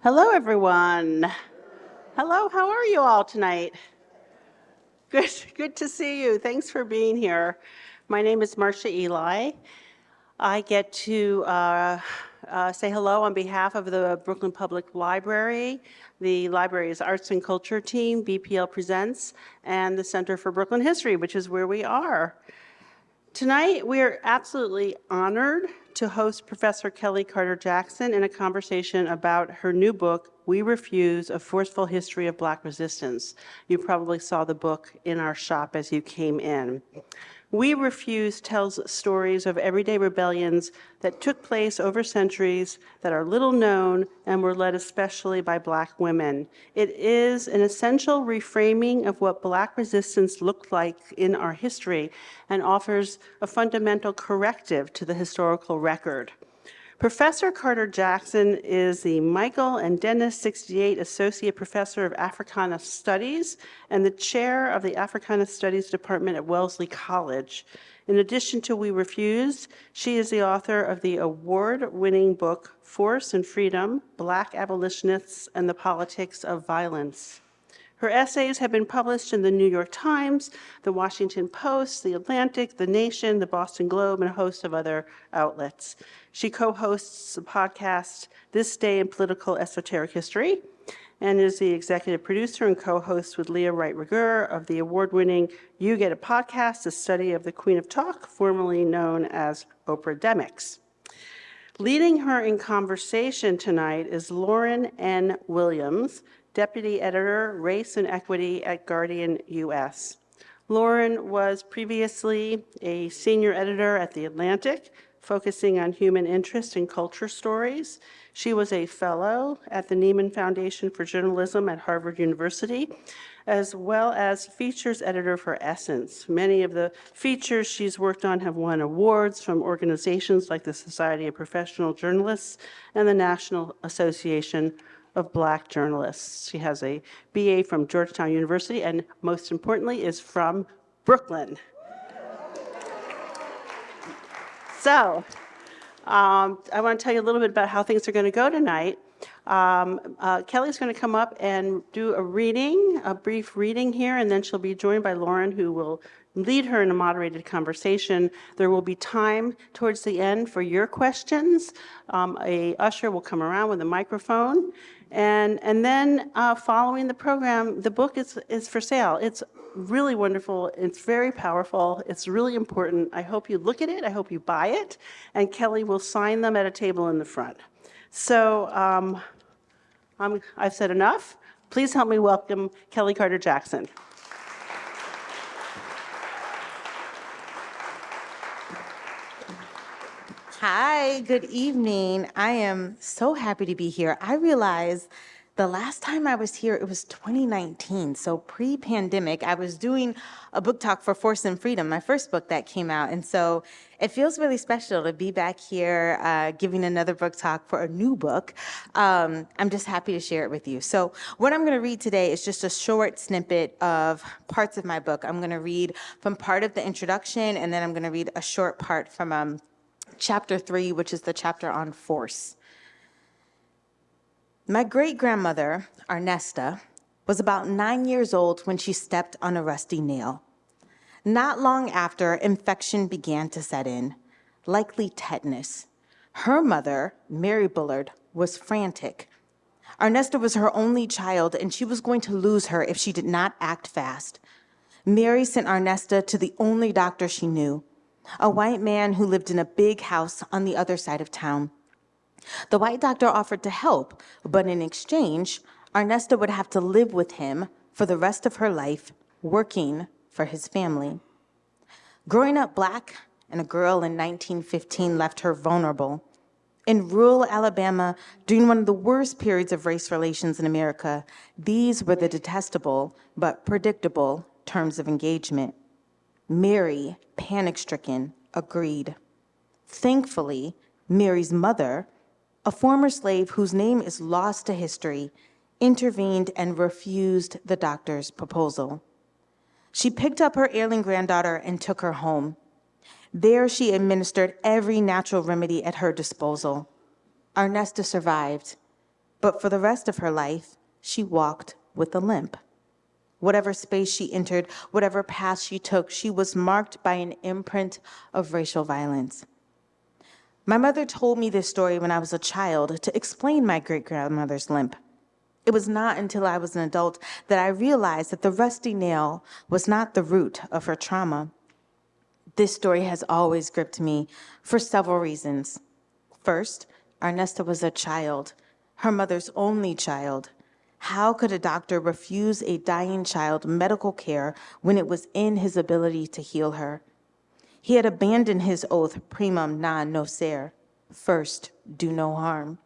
Hello, everyone. Hello, how are you all tonight? Good to see you. Thanks for being here. My name is Marcia Eli. I get to say hello on behalf of the Brooklyn Public Library, the library's Arts and Culture team, BPL Presents, and the Center for Brooklyn History, which is where we are. Tonight, we are absolutely honored to host Professor Kellie Carter-Jackson in a conversation about her new book, We Refuse, A Forceful History of Black Resistance. You probably saw the book in our shop as you came in. We Refuse tells stories of everyday rebellions that took place over centuries that are little known and were led especially by Black women. It is an essential reframing of what Black resistance looked like in our history and offers a fundamental corrective to the historical record. Professor Carter-Jackson is the Michael and Dennis 68 Associate Professor of Africana Studies and the Chair of the Africana Studies Department at Wellesley College. In addition to We Refuse, she is the author of the award-winning book, Force and Freedom, Black Abolitionists and the Politics of Violence. Her essays have been published in the New York Times, the Washington Post, the Atlantic, the Nation, the Boston Globe, and a host of other outlets. She co-hosts the podcast This Day in Political Esoteric History and is the executive producer and co-host with Leah Wright-Rigueur of the award-winning You Get a Podcast, a study of the Queen of Talk, formerly known as Oprah-demics. Leading her in conversation tonight is Lauren N.Williams, Deputy Editor, Race and Equity at Guardian US. Lauren was previously a senior editor at The Atlantic, focusing on human interest and culture stories. She was a fellow at the Nieman Foundation for Journalism at Harvard University, as well as features editor for Essence. Many of the features she's worked on have won awards from organizations like the Society of Professional Journalists and the National Association of Black Journalists. She has a BA from Georgetown University and most importantly is from Brooklyn. So I want to tell you a little bit about how things are going to go tonight. Kellie's going to come up and do a reading, a brief reading here, and then she'll be joined by Lauren, who will lead her in a moderated conversation. There will be time towards the end for your questions. A usher will come around with a microphone. And then following the program, the book is for sale. It's really wonderful. It's very powerful. It's really important. I hope you look at it. I hope you buy it. And Kellie will sign them at a table in the front. So I've said enough. Please help me welcome Kellie Carter-Jackson. Hi, good evening. I am so happy to be here. I realize the last time I was here, it was 2019, so pre-pandemic. I was doing a book talk for Force and Freedom, my first book that came out. And so it feels really special to be back here giving another book talk for a new book. I'm just happy to share it with you. So what I'm going to read today is just a short snippet of parts of my book. I'm going to read from part of the introduction, and then I'm going to read a short part from Chapter 3, which is the chapter on force. My great-grandmother, Arnesta, was about 9 years old when she stepped on a rusty nail. Not long after, infection began to set in, likely tetanus. Her mother, Mary Bullard, was frantic. Arnesta was her only child, and she was going to lose her if she did not act fast. Mary sent Arnesta to the only doctor she knew, a white man who lived in a big house on the other side of town. The white doctor offered to help, but in exchange, Arnesta would have to live with him for the rest of her life, working for his family. Growing up Black and a girl in 1915 left her vulnerable. In rural Alabama, during one of the worst periods of race relations in America, these were the detestable but predictable terms of engagement. Mary, panic-stricken, agreed. Thankfully, Mary's mother, a former slave whose name is lost to history, intervened and refused the doctor's proposal. She picked up her ailing granddaughter and took her home. There she administered every natural remedy at her disposal. Arnesta survived, But for the rest of her life, she walked with a limp. Whatever space she entered, whatever path she took, she was marked by an imprint of racial violence. My mother told me this story when I was a child to explain my great-grandmother's limp. It was not until I was an adult that I realized that the rusty nail was not the root of her trauma. This story has always gripped me for several reasons. First, Ernesta was a child, her mother's only child. How could a doctor refuse a dying child medical care when it was in his ability to heal her? He had abandoned his oath, primum non nocere, first, do no harm.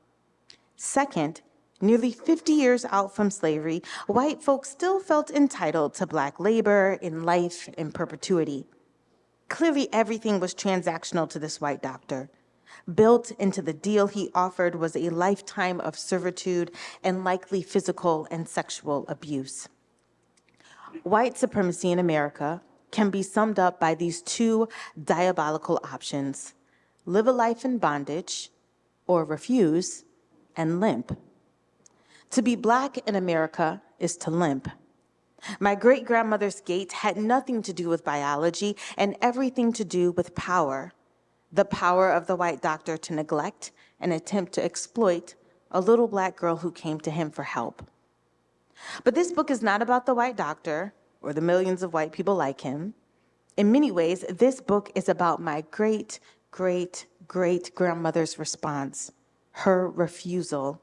Second, nearly 50 years out from slavery, white folks still felt entitled to Black labor in life in perpetuity. Clearly, everything was transactional to this white doctor. Built into the deal he offered was a lifetime of servitude and likely physical and sexual abuse. White supremacy in America can be summed up by these two diabolical options: live a life in bondage or refuse and limp. To be Black in America is to limp. My great-grandmother's gait had nothing to do with biology and everything to do with power. The power of the white doctor to neglect and attempt to exploit a little Black girl who came to him for help. But this book is not about the white doctor or the millions of white people like him. In many ways, this book is about my great-great-great-grandmother's response, her refusal.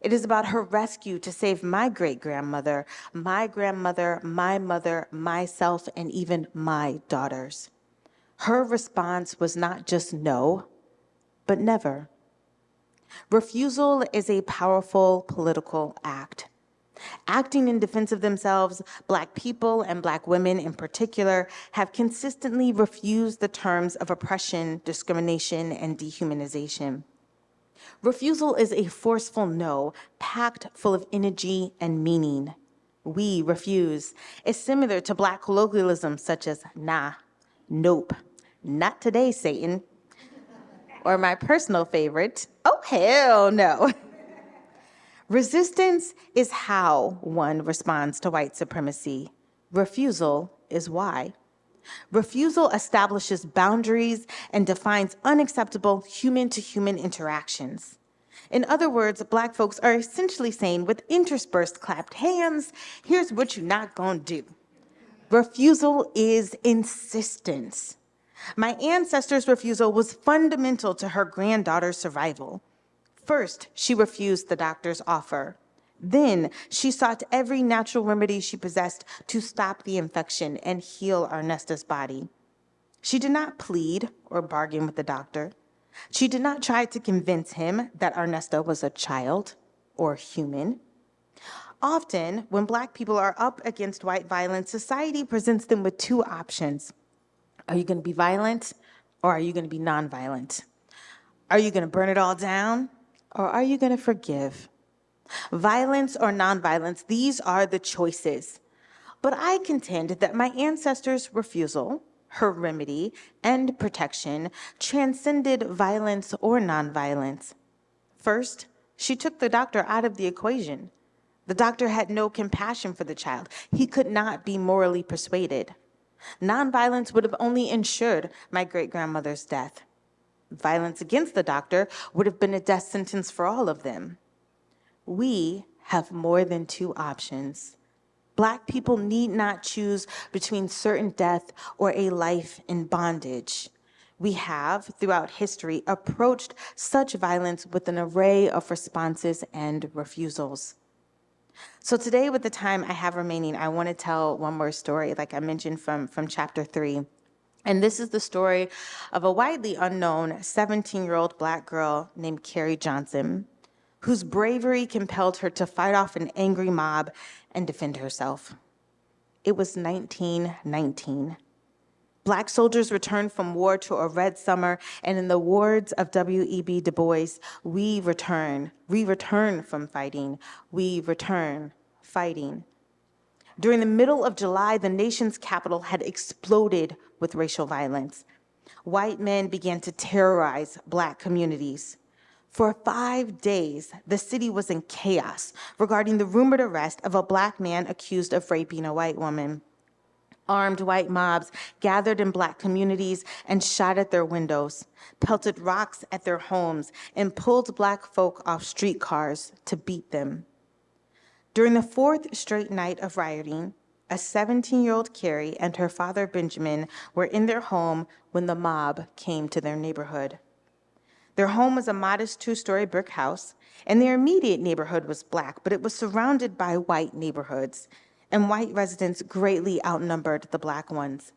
It is about her rescue to save my great-grandmother, my grandmother, my mother, myself, and even my daughters. Her response was not just no, but never. Refusal is a powerful political act. Acting in defense of themselves, Black people and Black women in particular have consistently refused the terms of oppression, discrimination, and dehumanization. Refusal is a forceful no, packed full of energy and meaning. We refuse is similar to Black colloquialisms such as nah, nope, not today, Satan, or my personal favorite, oh, hell no. Resistance is how one responds to white supremacy. Refusal is why. Refusal establishes boundaries and defines unacceptable human-to-human interactions. In other words, Black folks are essentially saying, with interspersed clapped hands, here's what you're not gonna do. Refusal is insistence. My ancestor's refusal was fundamental to her granddaughter's survival. First, she refused the doctor's offer. Then, she sought every natural remedy she possessed to stop the infection and heal Ernesta's body. She did not plead or bargain with the doctor. She did not try to convince him that Ernesta was a child or human. Often, when Black people are up against white violence, society presents them with two options. Are you going to be violent, or are you going to be nonviolent? Are you going to burn it all down, or are you going to forgive? Violence or nonviolence, these are the choices. But I contend that my ancestors' refusal, her remedy, and protection transcended violence or nonviolence. First, she took the doctor out of the equation. The doctor had no compassion for the child. He could not be morally persuaded. Nonviolence would have only ensured my great-grandmother's death. Violence against the doctor would have been a death sentence for all of them. We have more than two options. Black people need not choose between certain death or a life in bondage. We have, throughout history, approached such violence with an array of responses and refusals. So today, with the time I have remaining, I want to tell one more story, like I mentioned from chapter 3. And this is the story of a widely unknown 17-year-old Black girl named Kellie Johnson, whose bravery compelled her to fight off an angry mob and defend herself. It was 1919. Black soldiers returned from war to a red summer, and in the words of W.E.B. Du Bois, we return from fighting, we return fighting. During the middle of July, the nation's capital had exploded with racial violence. White men began to terrorize Black communities. For 5 days, the city was in chaos regarding the rumored arrest of a Black man accused of raping a white woman. Armed white mobs gathered in Black communities and shot at their windows, pelted rocks at their homes, and pulled Black folk off streetcars to beat them. During the fourth straight night of rioting, a 17-year-old Kellie and her father Benjamin were in their home when the mob came to their neighborhood. Their home was a modest 2-story brick house, and their immediate neighborhood was Black, but it was surrounded by white neighborhoods, and white residents greatly outnumbered the Black ones.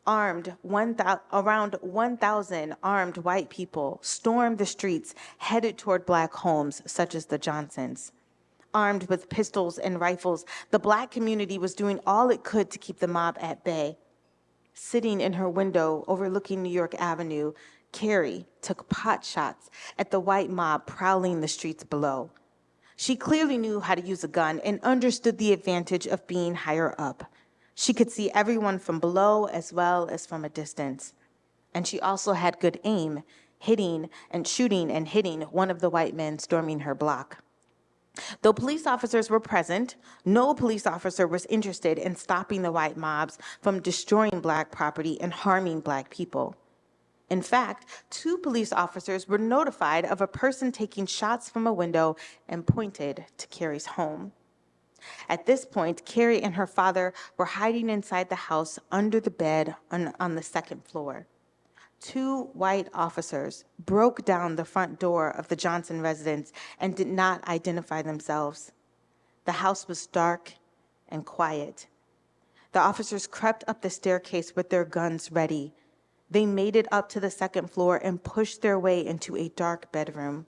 Around 1,000 armed white people stormed the streets headed toward Black homes, such as the Johnsons. Armed with pistols and rifles, the Black community was doing all it could to keep the mob at bay. Sitting in her window overlooking New York Avenue, Kellie took pot shots at the white mob prowling the streets below. She clearly knew how to use a gun and understood the advantage of being higher up. She could see everyone from below as well as from a distance. And she also had good aim, hitting and shooting and hitting one of the white men storming her block. Though police officers were present, no police officer was interested in stopping the white mobs from destroying Black property and harming Black people. In fact, 2 police officers were notified of a person taking shots from a window and pointed to Kellie's home. At this point, Kellie and her father were hiding inside the house under the bed on the 2nd floor. 2 white officers broke down the front door of the Johnson residence and did not identify themselves. The house was dark and quiet. The officers crept up the staircase with their guns ready. They made it up to the 2nd floor and pushed their way into a dark bedroom.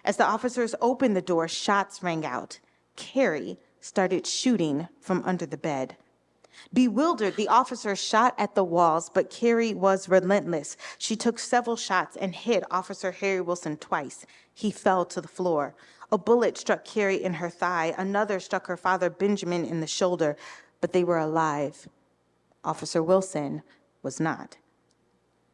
As the officers opened the door, shots rang out. Kellie started shooting from under the bed. Bewildered, the officers shot at the walls, but Kellie was relentless. She took several shots and hit Officer Harry Wilson twice. He fell to the floor. A bullet struck Kellie in her thigh. Another struck her father Benjamin in the shoulder, but they were alive. Officer Wilson was not.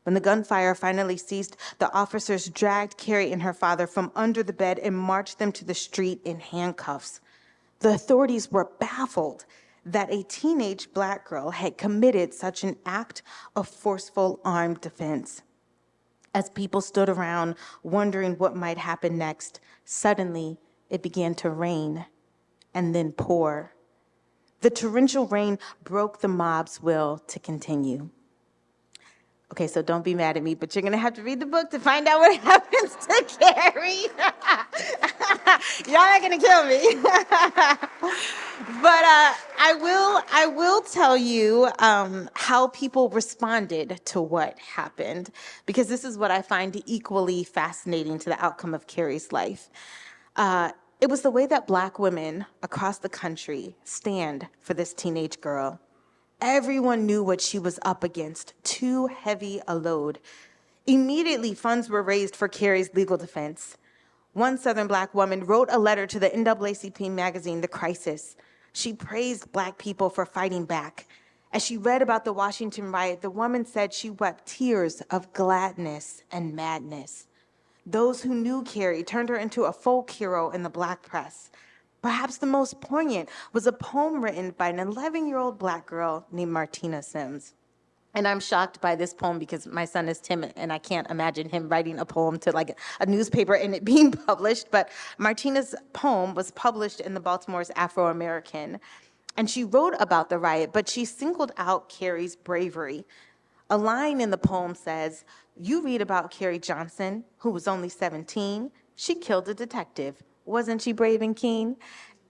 When the gunfire finally ceased, the officers dragged Kellie and her father from under the bed and marched them to the street in handcuffs. The authorities were baffled that a teenage Black girl had committed such an act of forceful armed defense. As people stood around wondering what might happen next, suddenly it began to rain and then pour. The torrential rain broke the mob's will to continue. Okay, so don't be mad at me, but you're gonna have to read the book to find out what happens to Kellie. Y'all not gonna kill me. But I will tell you how people responded to what happened, because this is what I find equally fascinating to the outcome of Kellie's life. It was the way that Black women across the country stand for this teenage girl. Everyone knew what she was up against, too heavy a load. Immediately, funds were raised for Kellie's legal defense. One Southern Black woman wrote a letter to the NAACP magazine, The Crisis. She praised Black people for fighting back. As she read about the Washington riot, the woman said she wept tears of gladness and madness. Those who knew Kellie turned her into a folk hero in the Black press. Perhaps the most poignant was a poem written by an 11-year-old Black girl named Martina Sims. And I'm shocked by this poem because my son is Tim, and I can't imagine him writing a poem to like a newspaper and it being published. But Martina's poem was published in the Baltimore's Afro-American. And she wrote about the riot, but she singled out Kellie's bravery. A line in the poem says, "You read about Kellie Johnson, who was only 17. She killed a detective. Wasn't she brave and keen?"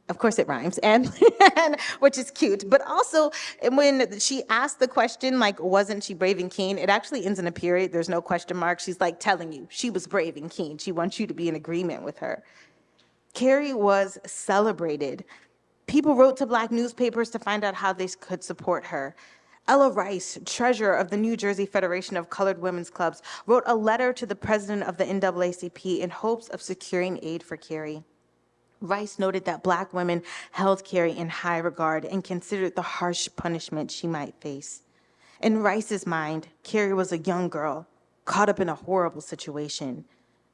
Of course it rhymes, and which is cute. But also, when she asked the question, like, wasn't she brave and keen? It actually ends in a period. There's no question mark. She's like telling you she was brave and keen. She wants you to be in agreement with her. Kellie was celebrated. People wrote to Black newspapers to find out how they could support her. Ella Rice, treasurer of the New Jersey Federation of Colored Women's Clubs, wrote a letter to the president of the NAACP in hopes of securing aid for Kellie. Rice noted that Black women held Kellie in high regard and considered the harsh punishment she might face. In Rice's mind, Kellie was a young girl caught up in a horrible situation.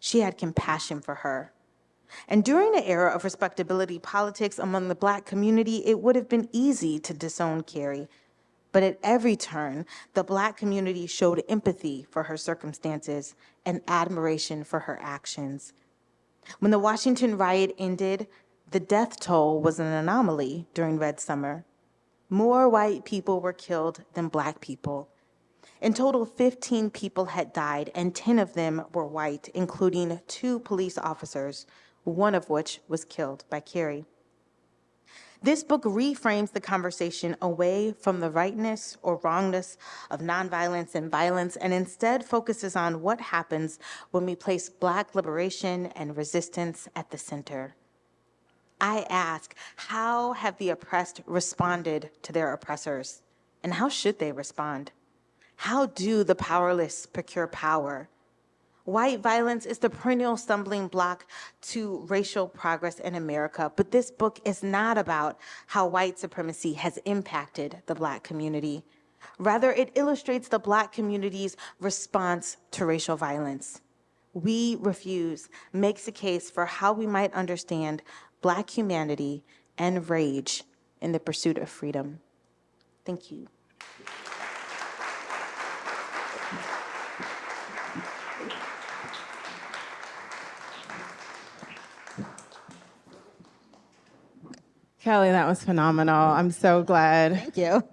She had compassion for her. And during the era of respectability politics among the Black community, it would have been easy to disown Kellie. But at every turn, the Black community showed empathy for her circumstances and admiration for her actions. When the Washington riot ended, the death toll was an anomaly during Red Summer. More white people were killed than Black people. In total, 15 people had died, and 10 of them were white, including 2 police officers, one of which was killed by Kellie. This book reframes the conversation away from the rightness or wrongness of nonviolence and violence, and instead focuses on what happens when we place Black liberation and resistance at the center. I ask, how have the oppressed responded to their oppressors? And how should they respond? How do the powerless procure power? White violence is the perennial stumbling block to racial progress in America, but this book is not about how white supremacy has impacted the Black community. Rather, it illustrates the Black community's response to racial violence. We Refuse makes a case for how we might understand Black humanity and rage in the pursuit of freedom. Thank you. Kellie, that was phenomenal. I'm so glad. Thank you.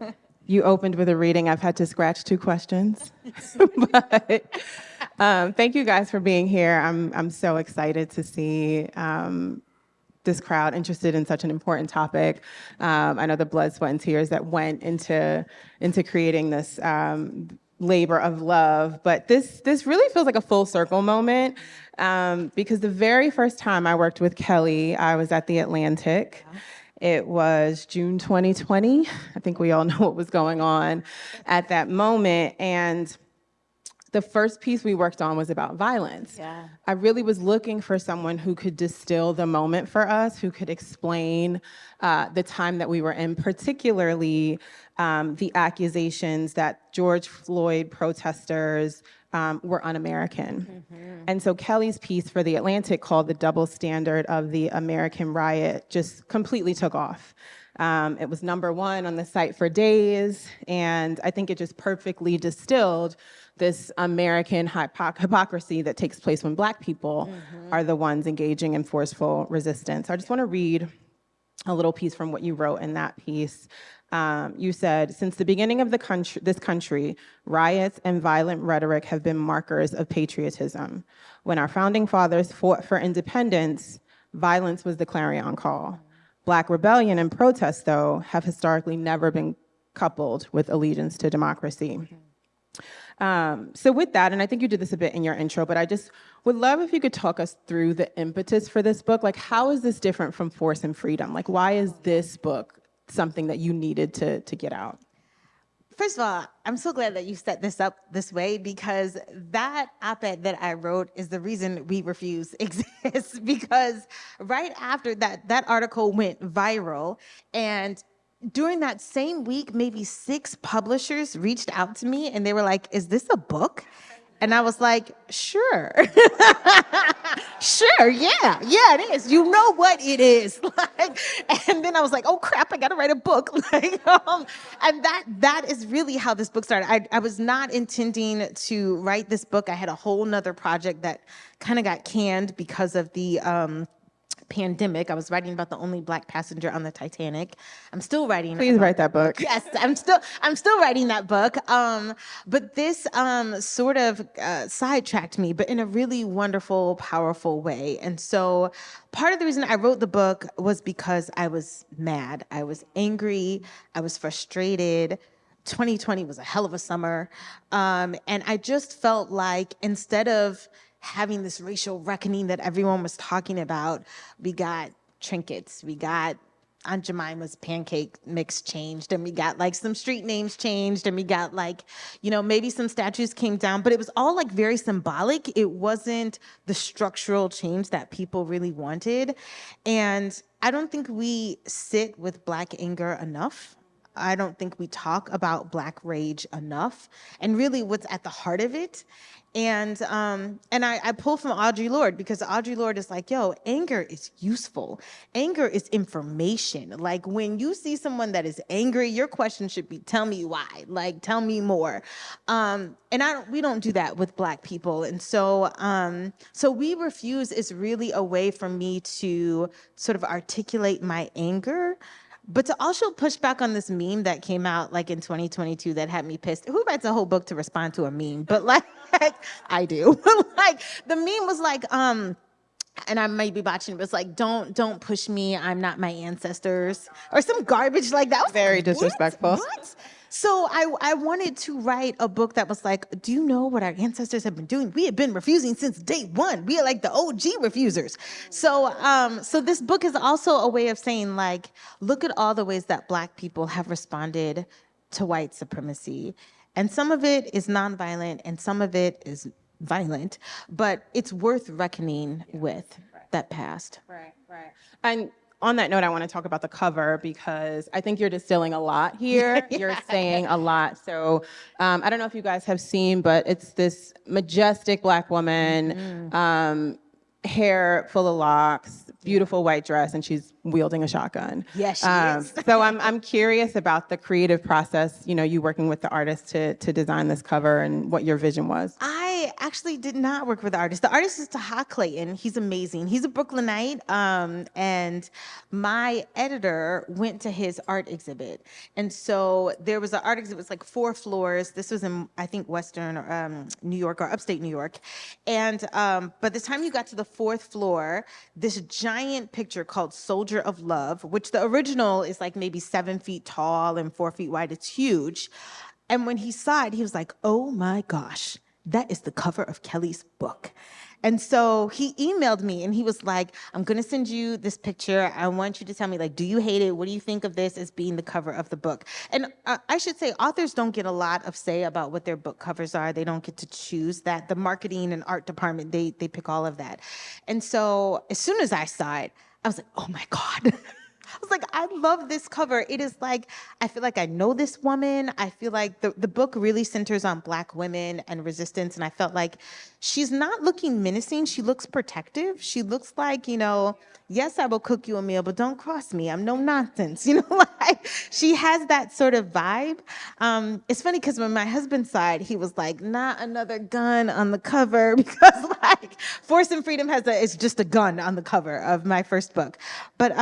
You opened with a reading. I've had to scratch 2 questions. But thank you guys for being here. I'm so excited to see this crowd interested in such an important topic. I know the blood, sweat, and tears that went into creating this labor of love. But this really feels like a full circle moment because the very first time I worked with Kellie, I was at the Atlantic. It was June 2020. I think we all know what was going on at that moment. And the first piece we worked on was about violence. Yeah. I really was looking for someone who could distill the moment for us, who could explain the time that we were in, particularly the accusations that George Floyd protesters were un-American. Mm-hmm. And so Kellie's piece for The Atlantic, called The Double Standard of the American Riot, just completely took off. It was #1 on the site for days, and I think it just perfectly distilled this American hypocrisy that takes place when Black people are the ones engaging in forceful resistance. I just want to read a little piece from what you wrote in that piece. You said, since the beginning of this country, riots and violent rhetoric have been markers of patriotism. When our founding fathers fought for independence, violence was the clarion call. Black rebellion and protest, though, have historically never been coupled with allegiance to democracy. So with that, and I think you did this a bit in your intro, but I just would love if you could talk us through the impetus for this book. Like, how is this different from Force and Freedom? Like, why is this book something that you needed to get out? First of all, I'm so glad that you set this up this way, because that op-ed that I wrote is the reason We Refuse exists, because right after that article went viral, and during that same week, maybe 6 publishers reached out to me and they were like, is this a book? And I was like, sure. Sure, yeah, it is. You know what it is. And then I was like, oh crap, I gotta write a book. And that is really how this book started. I was not intending to write this book. I had a whole nother project that kind of got canned because of the pandemic. I was writing about the only Black passenger on the Titanic. I'm still writing. Please write that book. Yes, I'm still writing that book. But this sort of sidetracked me, but in a really wonderful, powerful way. And so part of the reason I wrote the book was because I was mad. I was angry. I was frustrated. 2020 was a hell of a summer. And I just felt like instead of having this racial reckoning that everyone was talking about, we got trinkets, we got Aunt Jemima's pancake mix changed, and we got like some street names changed, and we got like, maybe some statues came down, but it was all like very symbolic. It wasn't the structural change that people really wanted. And I don't think we sit with Black anger enough. don't think we talk about Black rage enough, and really what's at the heart of it. And I pull from Audre Lorde, because Audre Lorde is like, yo, anger is useful. Anger is information. Like, when you see someone that is angry, your question should be, tell me why. Like, tell me more. And we don't do that with Black people. And so We Refuse is really a way for me to sort of articulate my anger, but to also push back on this meme that came out like in 2022 that had me pissed. Who writes a whole book to respond to a meme? But like, I do. Like, the meme was like, and I might be botching, but it's like, don't push me, I'm not my ancestors, or some garbage like that. I was Very like, disrespectful. What? So I wanted to write a book that was like, do you know what our ancestors have been doing? We have been refusing since day one. We are like the OG refusers. So this book is also a way of saying, like, look at all the ways that Black people have responded to white supremacy. And some of it is nonviolent and some of it is violent, but it's worth reckoning with that past. Right. And on that note, I want to talk about the cover, because I think you're distilling a lot here. You're saying a lot. So I don't know if you guys have seen, but it's this majestic Black woman, hair full of locks, beautiful white dress, and she's wielding a shotgun. Yes, she is. So I'm curious about the creative process, you working with the artist to design this cover, and what your vision was. I actually did not work with the artist. The artist is Taha Clayton. He's amazing. He's a Brooklynite. And my editor went to his art exhibit. And so there was an art exhibit, it's like 4 floors. This was in, I think, Western New York or upstate New York. And by the time you got to the 4th floor, this giant picture called Soldier of Love, which the original is like maybe 7 feet tall and 4 feet wide. It's huge. And when he saw it, he was like, oh my gosh, that is the cover of Kellie's book. And so he emailed me and he was like, I'm going to send you this picture. I want you to tell me, like, do you hate it? What do you think of this as being the cover of the book? And I should say, authors don't get a lot of say about what their book covers are. They don't get to choose that. The marketing and art department, they pick all of that. And so as soon as I saw it, I was like, oh my God. I was like, I love this cover. It is like, I feel like I know this woman. I feel like the book really centers on Black women and resistance. And I felt like she's not looking menacing. She looks protective. She looks like, yes, I will cook you a meal, but don't cross me. I'm no nonsense. Like, she has that sort of vibe. It's funny because when my husband saw it, he was like, not another gun on the cover, because like Force and Freedom it's just a gun on the cover of my first book. But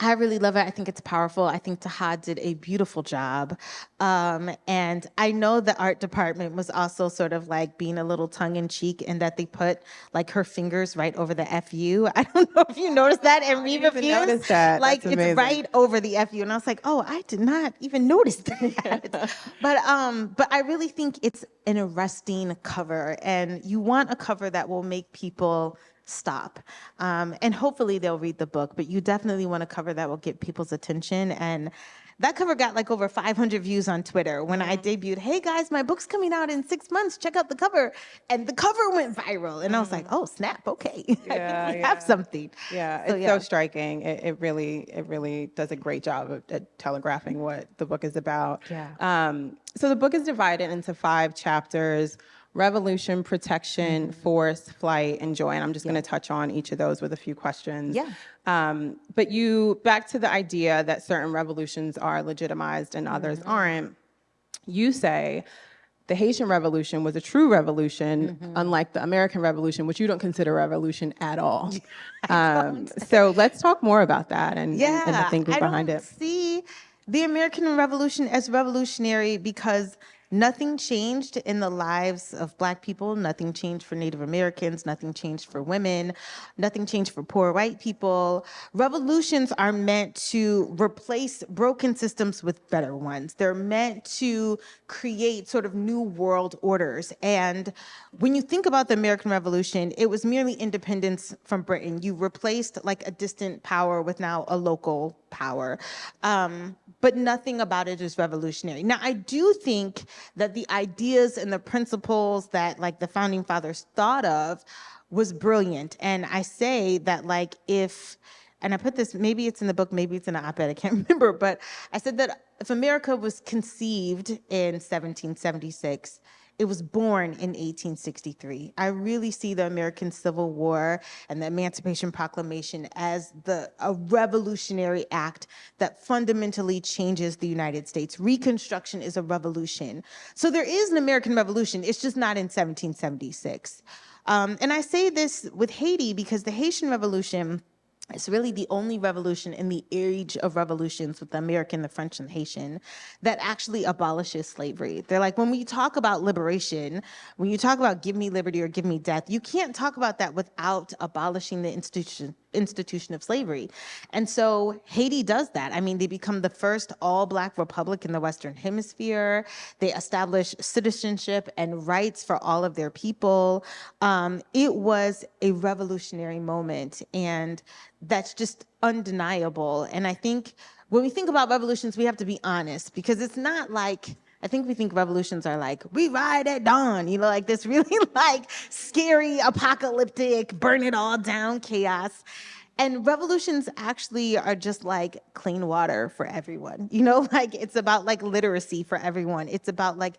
I really love it. I think it's powerful. I think Taha did a beautiful job. And I know the art department was also sort of like being a little tongue in cheek, in that they put like her fingers right over the FU. I don't know if you noticed that and We Refuse. Noticed that. Like, That's it's amazing. right over the FU. And I was like, oh, I did not even notice that. But I really think it's an arresting cover, and you want a cover that will make people stop. And hopefully they'll read the book, but you definitely want a cover that will get people's attention. And that cover got like over 500 views on Twitter when I debuted, hey guys, my book's coming out in 6 months, check out the cover. And the cover went viral. And I was like, oh, snap, okay. I think we have something. Yeah, So, it's so striking. It really does a great job at telegraphing what the book is about. Yeah. So the book is divided into 5 chapters: revolution, protection, force, flight, and joy. And I'm just going to touch on each of those with a few questions. Yeah. But back to the idea that certain revolutions are legitimized and others aren't. You say the Haitian Revolution was a true revolution, unlike the American Revolution, which you don't consider a revolution at all. So let's talk more about that and the thinking behind it. I don't see the American Revolution as revolutionary because nothing changed in the lives of Black people. Nothing changed for Native Americans. Nothing changed for women. Nothing changed for poor white people. Revolutions are meant to replace broken systems with better ones. They're meant to create sort of new world orders. And when you think about the American Revolution, it was merely independence from Britain. You replaced like a distant power with now a local power. But nothing about it is revolutionary. Now, I do think that the ideas and the principles that like the founding fathers thought of was brilliant. And I say that like if and I put this, maybe it's in the book, maybe it's in an op-ed, I can't remember, but I said that if America was conceived in 1776, it was born in 1863. I really see the American Civil War and the Emancipation Proclamation as a revolutionary act that fundamentally changes the United States. Reconstruction is a revolution. So there is an American Revolution, it's just not in 1776. And I say this with Haiti because the Haitian Revolution, it's really the only revolution in the age of revolutions with the American, the French, and the Haitian that actually abolishes slavery. They're like, when we talk about liberation, when you talk about give me liberty or give me death, you can't talk about that without abolishing the institution of slavery. And so Haiti does that. I mean, they become the first all-Black republic in the Western Hemisphere. They establish citizenship and rights for all of their people. It was a revolutionary moment, and that's just undeniable. And I think when we think about revolutions, we have to be honest, because it's not like, I think we think revolutions are like, we ride at dawn, like this really like scary, apocalyptic, burn it all down chaos. And revolutions actually are just like clean water for everyone. Like it's about like literacy for everyone. It's about like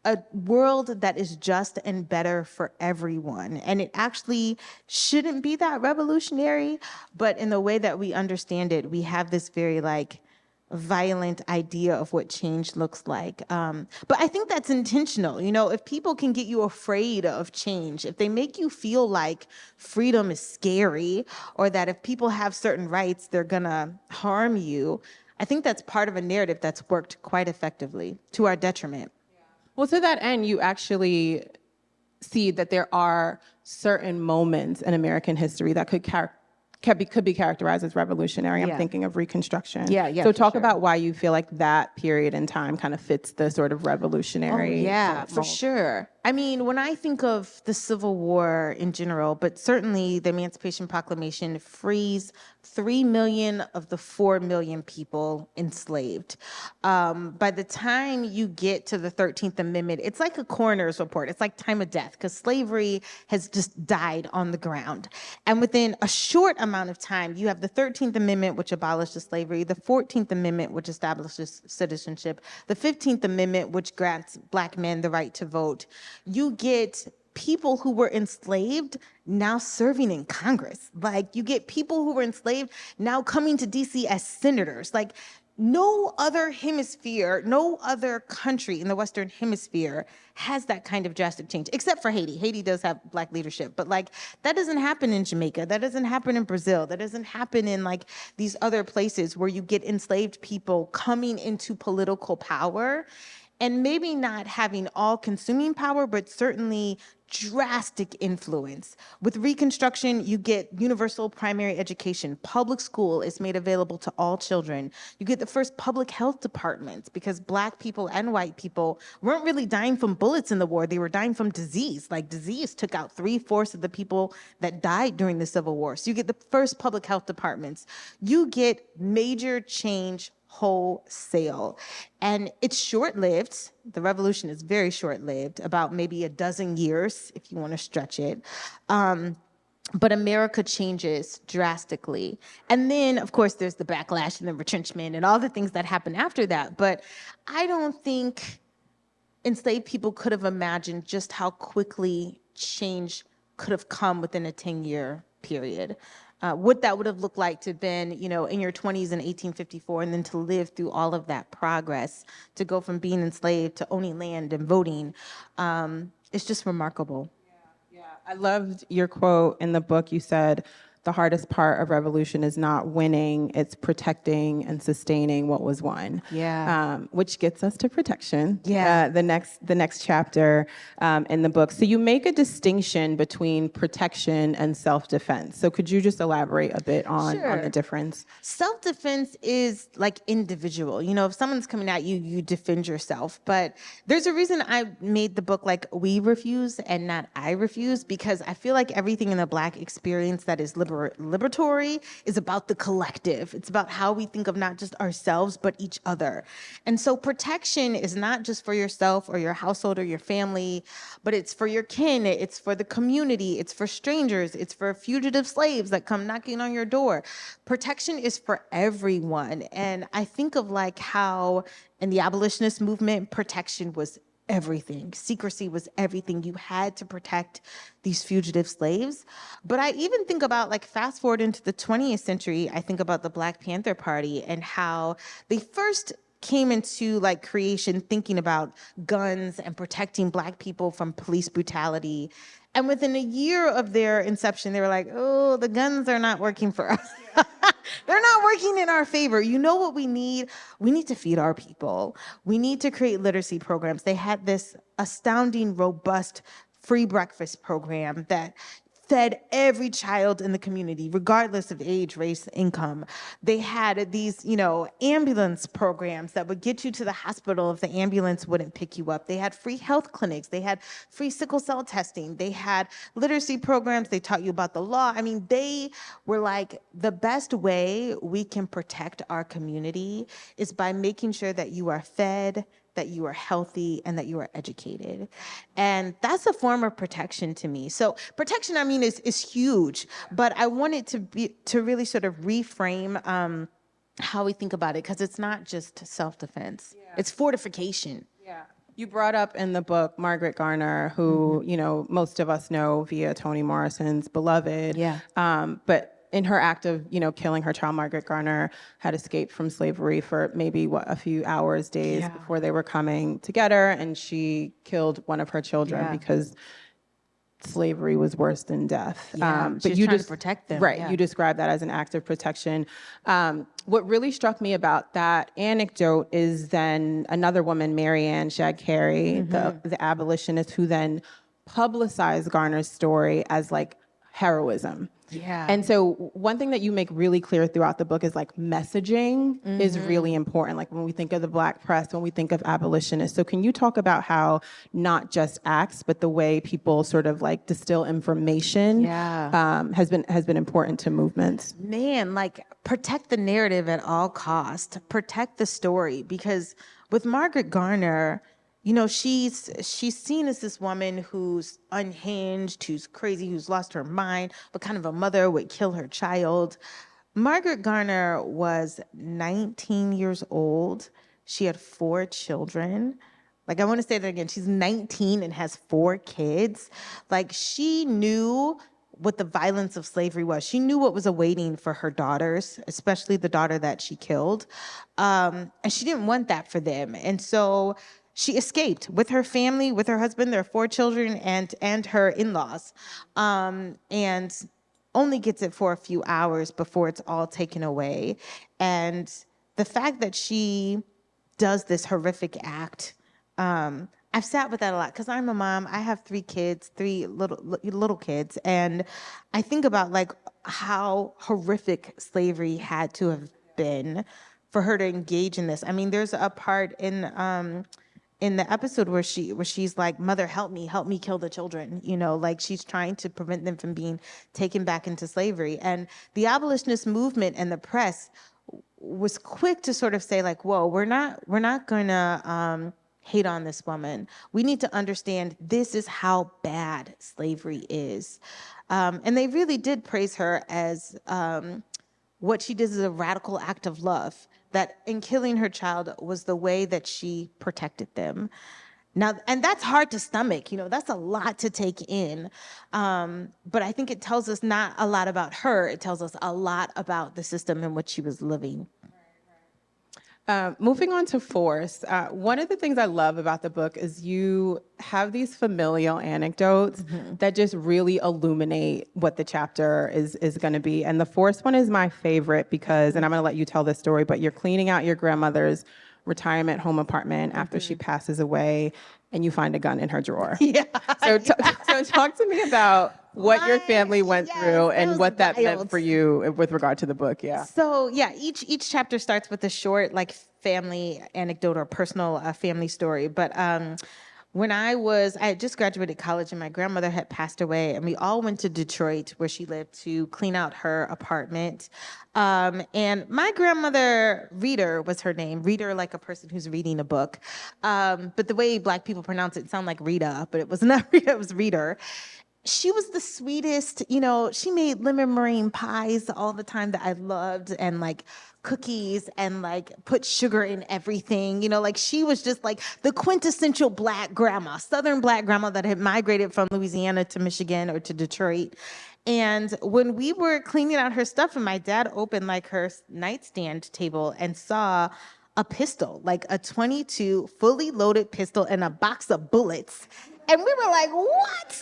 a world that is just and better for everyone. And it actually shouldn't be that revolutionary, but in the way that we understand it, we have this very like violent idea of what change looks like. But I think that's intentional. If people can get you afraid of change, if they make you feel like freedom is scary, or that if people have certain rights, they're gonna harm you, I think that's part of a narrative that's worked quite effectively to our detriment. Well, to that end, you actually see that there are certain moments in American history that could be characterized as revolutionary. I'm thinking of Reconstruction. Yeah. So talk about why you feel like that period in time kind of fits the sort of revolutionary. For sure. I mean, when I think of the Civil War in general, but certainly the Emancipation Proclamation frees 3 million of the 4 million people enslaved. By the time you get to the 13th Amendment, it's like a coroner's report. It's like time of death, because slavery has just died on the ground. And within a short amount of time, you have the 13th Amendment, which abolishes slavery, the 14th Amendment, which establishes citizenship, the 15th Amendment, which grants Black men the right to vote. You get people who were enslaved now serving in Congress. Like, you get people who were enslaved now coming to DC as senators. Like, no other hemisphere, no other country in the Western Hemisphere has that kind of drastic change, except for Haiti. Haiti does have Black leadership, but like that doesn't happen in Jamaica. That doesn't happen in Brazil. That doesn't happen in like these other places where you get enslaved people coming into political power and maybe not having all-consuming power, but certainly drastic influence. With Reconstruction, you get universal primary education. Public school is made available to all children. You get the first public health departments, because Black people and white people weren't really dying from bullets in the war. They were dying from disease. Like, disease took out 3/4 of the people that died during the Civil War. So you get the first public health departments. You get major change wholesale. And it's short-lived. The revolution is very short-lived, about maybe a dozen years, if you want to stretch it. But America changes drastically. And then, of course, there's the backlash and the retrenchment and all the things that happen after that. But I don't think enslaved people could have imagined just how quickly change could have come within a 10-year period. What that would have looked like to have been, in your 20s in 1854, and then to live through all of that progress, to go from being enslaved to owning land and voting, it's just remarkable. Yeah. I loved your quote in the book. You said, the hardest part of revolution is not winning, it's protecting and sustaining what was won. Which gets us to protection. The next chapter in the book. So you make a distinction between protection and self-defense. So could you just elaborate a bit on the difference? Self-defense is like individual. If someone's coming at you, you defend yourself. But there's a reason I made the book like We Refuse and not I Refuse, because I feel like everything in the Black experience that is liberatory, is about the collective. It's about how we think of not just ourselves, but each other. And so protection is not just for yourself or your household or your family, but it's for your kin, it's for the community, it's for strangers, it's for fugitive slaves that come knocking on your door. Protection is for everyone. And I think of like how in the abolitionist movement, protection was everything. Secrecy was everything. You had to protect these fugitive slaves. But I even think about, like, fast forward into the 20th century, I think about the Black Panther Party and how they first came into like creation thinking about guns and protecting Black people from police brutality. And within a year of their inception, they were like, oh, the guns are not working for us. They're not working in our favor. You know what we need? We need to feed our people. We need to create literacy programs. They had this astounding, robust free breakfast program that fed every child in the community, regardless of age, race, income. They had these, ambulance programs that would get you to the hospital if the ambulance wouldn't pick you up. They had free health clinics. They had free sickle cell testing. They had literacy programs. They taught you about the law. I mean, they were like, the best way we can protect our community is by making sure that you are fed, that you are healthy, and that you are educated. And that's a form of protection to me. So protection, I mean, is huge, but I want it to really sort of reframe how we think about it, because it's not just self-defense. Yeah. It's fortification. Yeah. You brought up in the book Margaret Garner, who, most of us know via Toni Morrison's Beloved. Yeah. But in her act of, killing her child, Margaret Garner had escaped from slavery for maybe a few hours, days before they were coming together, and she killed one of her children because slavery was worse than death. But you just protect them, right? Yeah. You described that as an act of protection. What really struck me about that anecdote is then another woman, Mary Ann Shadd Cary, the abolitionist, who then publicized Garner's story as like heroism. Yeah. And so one thing that you make really clear throughout the book is like messaging is really important. Like when we think of the Black press, when we think of abolitionists. So can you talk about how not just acts, but the way people sort of like distill information has been important to movements? Man, like protect the narrative at all costs, protect the story, because with Margaret Garner, she's seen as this woman who's unhinged, who's crazy, who's lost her mind, but kind of a mother would kill her child. Margaret Garner was 19 years old. She had 4 children. Like, I want to say that again. She's 19 and has 4 kids. Like, she knew what the violence of slavery was. She knew what was awaiting for her daughters, especially the daughter that she killed. And she didn't want that for them. And so she escaped with her family, with her husband, their 4 children, and her in-laws, and only gets it for a few hours before it's all taken away. And the fact that she does this horrific act, I've sat with that a lot because I'm a mom. I have 3 kids, 3 little kids, and I think about like how horrific slavery had to have been for her to engage in this. I mean, there's a part in the episode where she's like, "Mother, help me kill the children." Like she's trying to prevent them from being taken back into slavery. And the abolitionist movement and the press was quick to sort of say like, "Whoa, we're not gonna hate on this woman. We need to understand this is how bad slavery is." And they really did praise her as what she did is a radical act of love, that in killing her child was the way that she protected them. Now, and that's hard to stomach, that's a lot to take in. But I think it tells us not a lot about her, it tells us a lot about the system in which she was living. Moving on to Force, one of the things I love about the book is you have these familial anecdotes that just really illuminate what the chapter is going to be. And the Force one is my favorite because, and I'm going to let you tell this story, but you're cleaning out your grandmother's retirement home apartment after she passes away, and you find a gun in her drawer. Yeah. So talk to me about what your family went through and what that meant for you with regard to the book. Yeah. So each chapter starts with a short like family anecdote or personal family story. But When I had just graduated college and my grandmother had passed away, and we all went to Detroit where she lived to clean out her apartment. And my grandmother, Reader was her name, Reader like a person who's reading a book. But the way Black people pronounce it sounded like Rita, but it was not Rita, it was Reader. She was the sweetest, she made lemon meringue pies all the time that I loved, and like cookies, and like put sugar in everything. Like she was just like the quintessential Black grandma, Southern Black grandma that had migrated from Louisiana to Michigan or to Detroit. And when we were cleaning out her stuff, and my dad opened like her nightstand table and saw a pistol, like a 22 fully loaded pistol and a box of bullets. And we were like, what?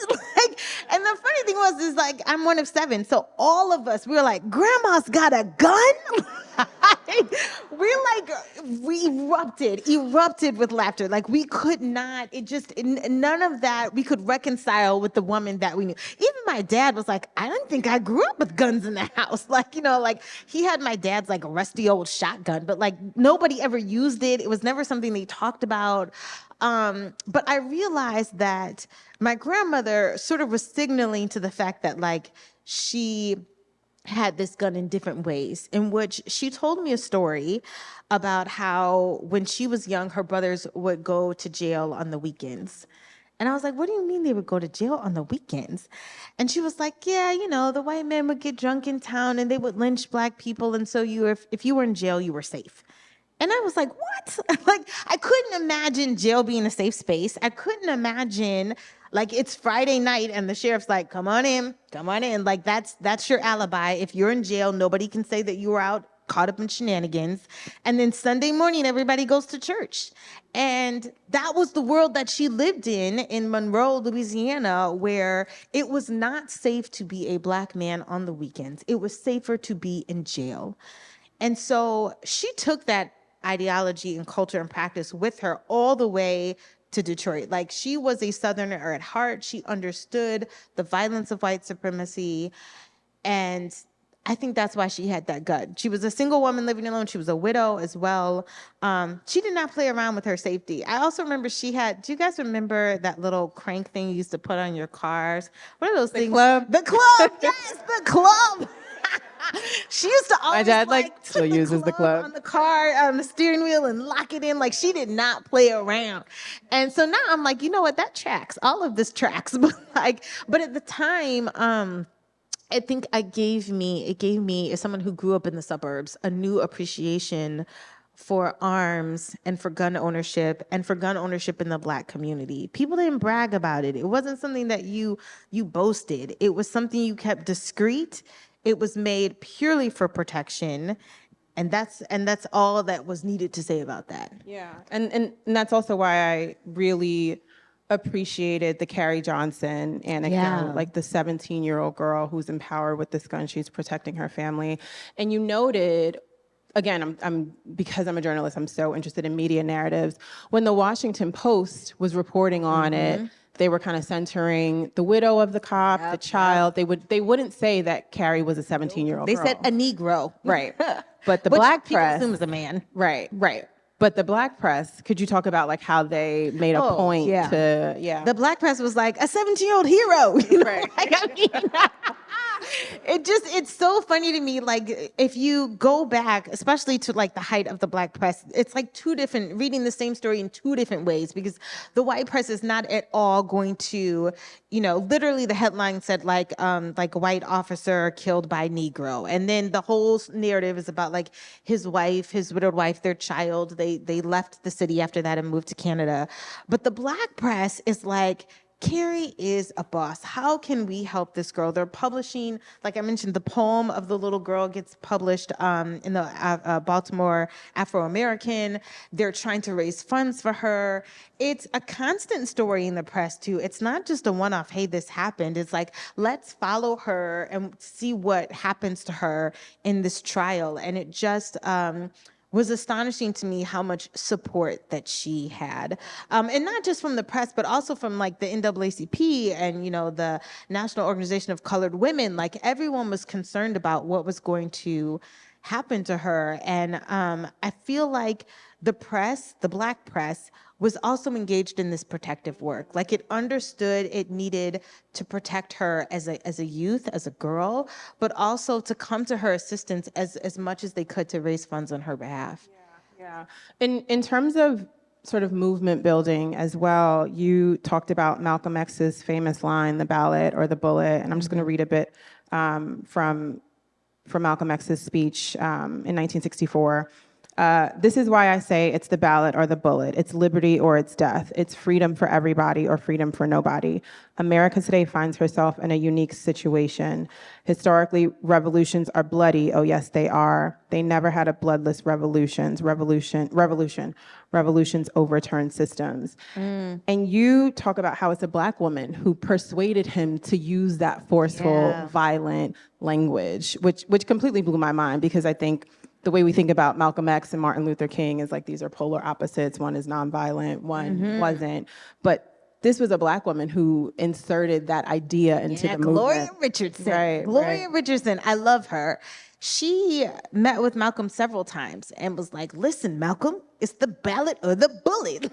And the funny thing is like, I'm one of 7. So all of us, we were like, Grandma's got a gun? We erupted with laughter. Like we could not, none of that we could reconcile with the woman that we knew. Even my dad was like, I didn't think I grew up with guns in the house. Like he had my dad's like rusty old shotgun, but like nobody ever used it. It was never something they talked about. But I realized that my grandmother sort of was signaling to the fact that like she had this gun in different ways, in which she told me a story about how when she was young, her brothers would go to jail on the weekends. And I was like, what do you mean they would go to jail on the weekends? And she was like, yeah, the white men would get drunk in town and they would lynch Black people. And so if you were in jail, you were safe. And I was like, what? Like, I couldn't imagine jail being a safe space. I couldn't imagine, like, it's Friday night and the sheriff's like, come on in. Like, that's your alibi. If you're in jail, nobody can say that you were out caught up in shenanigans. And then Sunday morning, everybody goes to church. And that was the world that she lived in Monroe, Louisiana, where it was not safe to be a Black man on the weekends. It was safer to be in jail. And so she took that ideology and culture and practice with her all the way to Detroit. Like she was a Southerner at heart. She understood the violence of white supremacy. And I think that's why she had that gut. She was a single woman living alone. She was a widow as well. She did not play around with her safety. I also remember do you guys remember that little crank thing you used to put on your cars? What are those things? The club, yes, the club. She used to always My dad still uses the club on the car, on the steering wheel, and lock it in. Like she did not play around. And so now I'm like, you know what? That tracks. All of this tracks. But at the time, I think it gave me, as someone who grew up in the suburbs, a new appreciation for arms and for gun ownership and for gun ownership in the Black community. People didn't brag about it. It wasn't something that you boasted. It was something you kept discreet. It was made purely for protection. And that's all that was needed to say about that. Yeah, and that's also why I really appreciated the Carrie Johnson anecdote, like the 17-year-old girl who's empowered with this gun, she's protecting her family. And you noted, again, I'm because I'm a journalist, I'm so interested in media narratives. When the Washington Post was reporting on it, they were kind of centering the widow of the cop, the child. They wouldn't say that Carrie was a 17-year-old girl. They said a Negro. Right. But the Black press assumes a man. Right. But the Black press, could you talk about like how they made a point to The Black press was like a 17-year-old hero. Right. It's so funny to me. Like if you go back, especially to like the height of the Black press, it's like reading the same story in two different ways, because the white press is not at all going to, literally the headline said like white officer killed by Negro. And then the whole narrative is about like his widowed wife, their child. They left the city after that and moved to Canada. But the Black press is like, Carrie is a boss. How can we help this girl? They're publishing, like I mentioned, the poem of the little girl gets published in the Baltimore Afro-American. They're trying to raise funds for her. It's a constant story in the press, too. It's not just a one-off, hey, this happened. It's like, let's follow her and see what happens to her in this trial. And it just was astonishing to me how much support that she had. And not just from the press, but also from like the NAACP and, the National Organization of Colored Women. Like everyone was concerned about what was going to happened to her. And I feel like the press, the Black press, was also engaged in this protective work. Like, it understood it needed to protect her as a youth, as a girl, but also to come to her assistance as much as they could to raise funds on her behalf. Yeah. In terms of sort of movement building as well, you talked about Malcolm X's famous line, "The ballot or the bullet," and I'm just going to read a bit from Malcolm X's speech in 1964. This is why I say it's the ballot or the bullet. It's liberty or it's death. It's freedom for everybody or freedom for nobody. America today finds herself in a unique situation. Historically, revolutions are bloody. Oh, yes, they are. They never had a bloodless revolutions. Revolutions overturn systems. And you talk about how it's a Black woman who persuaded him to use that forceful, violent language, which completely blew my mind, because I think the way we think about Malcolm X and Martin Luther King is like these are polar opposites. One is nonviolent, one wasn't. But this was a Black woman who inserted that idea into the movement. Gloria Richardson. Gloria Richardson, I love her. She met with Malcolm several times and was like, listen, Malcolm, it's the ballot or the bullet.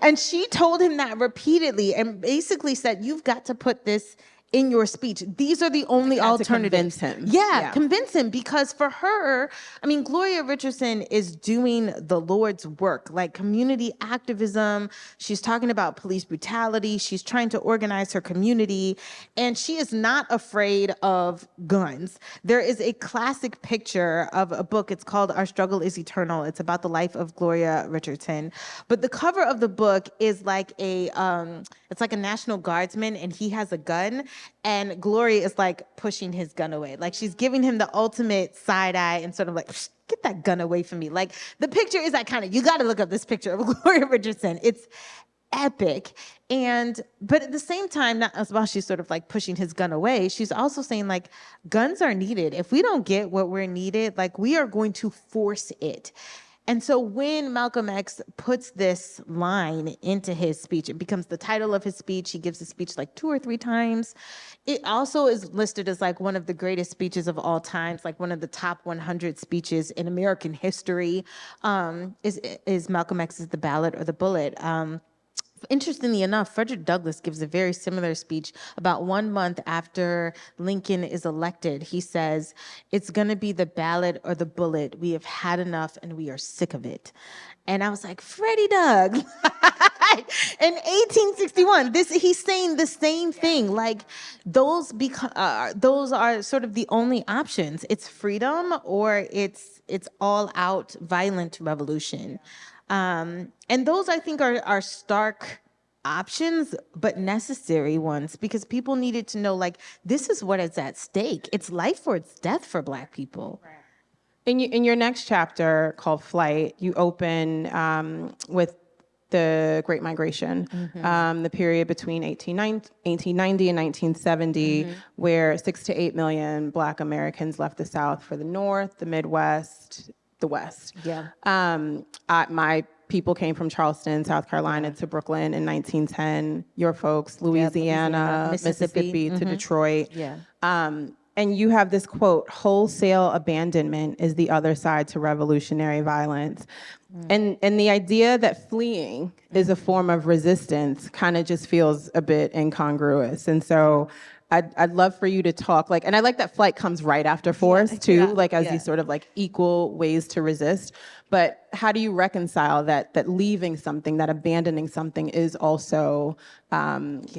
And she told him that repeatedly and basically said, you've got to put this in your speech. These are the only alternatives. To convince him. Yeah, convince him, because for her, I mean, Gloria Richardson is doing the Lord's work, like community activism. She's talking about police brutality. She's trying to organize her community, and she is not afraid of guns. There is a classic picture of a book. It's called Our Struggle is Eternal. It's about the life of Gloria Richardson. But the cover of the book is like it's like a National Guardsman, and he has a gun. And Gloria is like pushing his gun away. Like, she's giving him the ultimate side eye and sort of like, get that gun away from me. Like, the picture is iconic. You got to look up this picture of Gloria Richardson. It's epic. But at the same time, not as while she's sort of like pushing his gun away, she's also saying like, guns are needed. If we don't get what we're needed, like, we are going to force it. And so when Malcolm X puts this line into his speech, it becomes the title of his speech. He gives the speech like 2 or 3 times. It also is listed as like one of the greatest speeches of all times, like one of the top 100 speeches in American history, is Malcolm X's The Ballot or the Bullet. Interestingly enough, Frederick Douglass gives a very similar speech about 1 month after Lincoln is elected. He says, it's going to be the ballot or the bullet. We have had enough and we are sick of it. And I was like, Freddie Doug. In 1861, he's saying the same thing. Like, those are sort of the only options. It's freedom or it's all out violent revolution. And those, I think, are stark options, but necessary ones, because people needed to know, like, this is what is at stake. It's life or it's death for Black people. In your next chapter called Flight, you open with the Great Migration, the period between 1890 and 1970, where 6 to 8 million Black Americans left the South for the North, the Midwest, the West. My people came from Charleston, South Carolina to Brooklyn in 1910. Your folks, Louisiana, Mississippi to Detroit. And you have this quote, wholesale abandonment is the other side to revolutionary violence. And the idea that fleeing is a form of resistance kind of just feels a bit incongruous. And so I'd love for you to talk, like, and I like that Flight comes right after Force too, like as these sort of like equal ways to resist. But how do you reconcile that leaving something, that abandoning something is also violent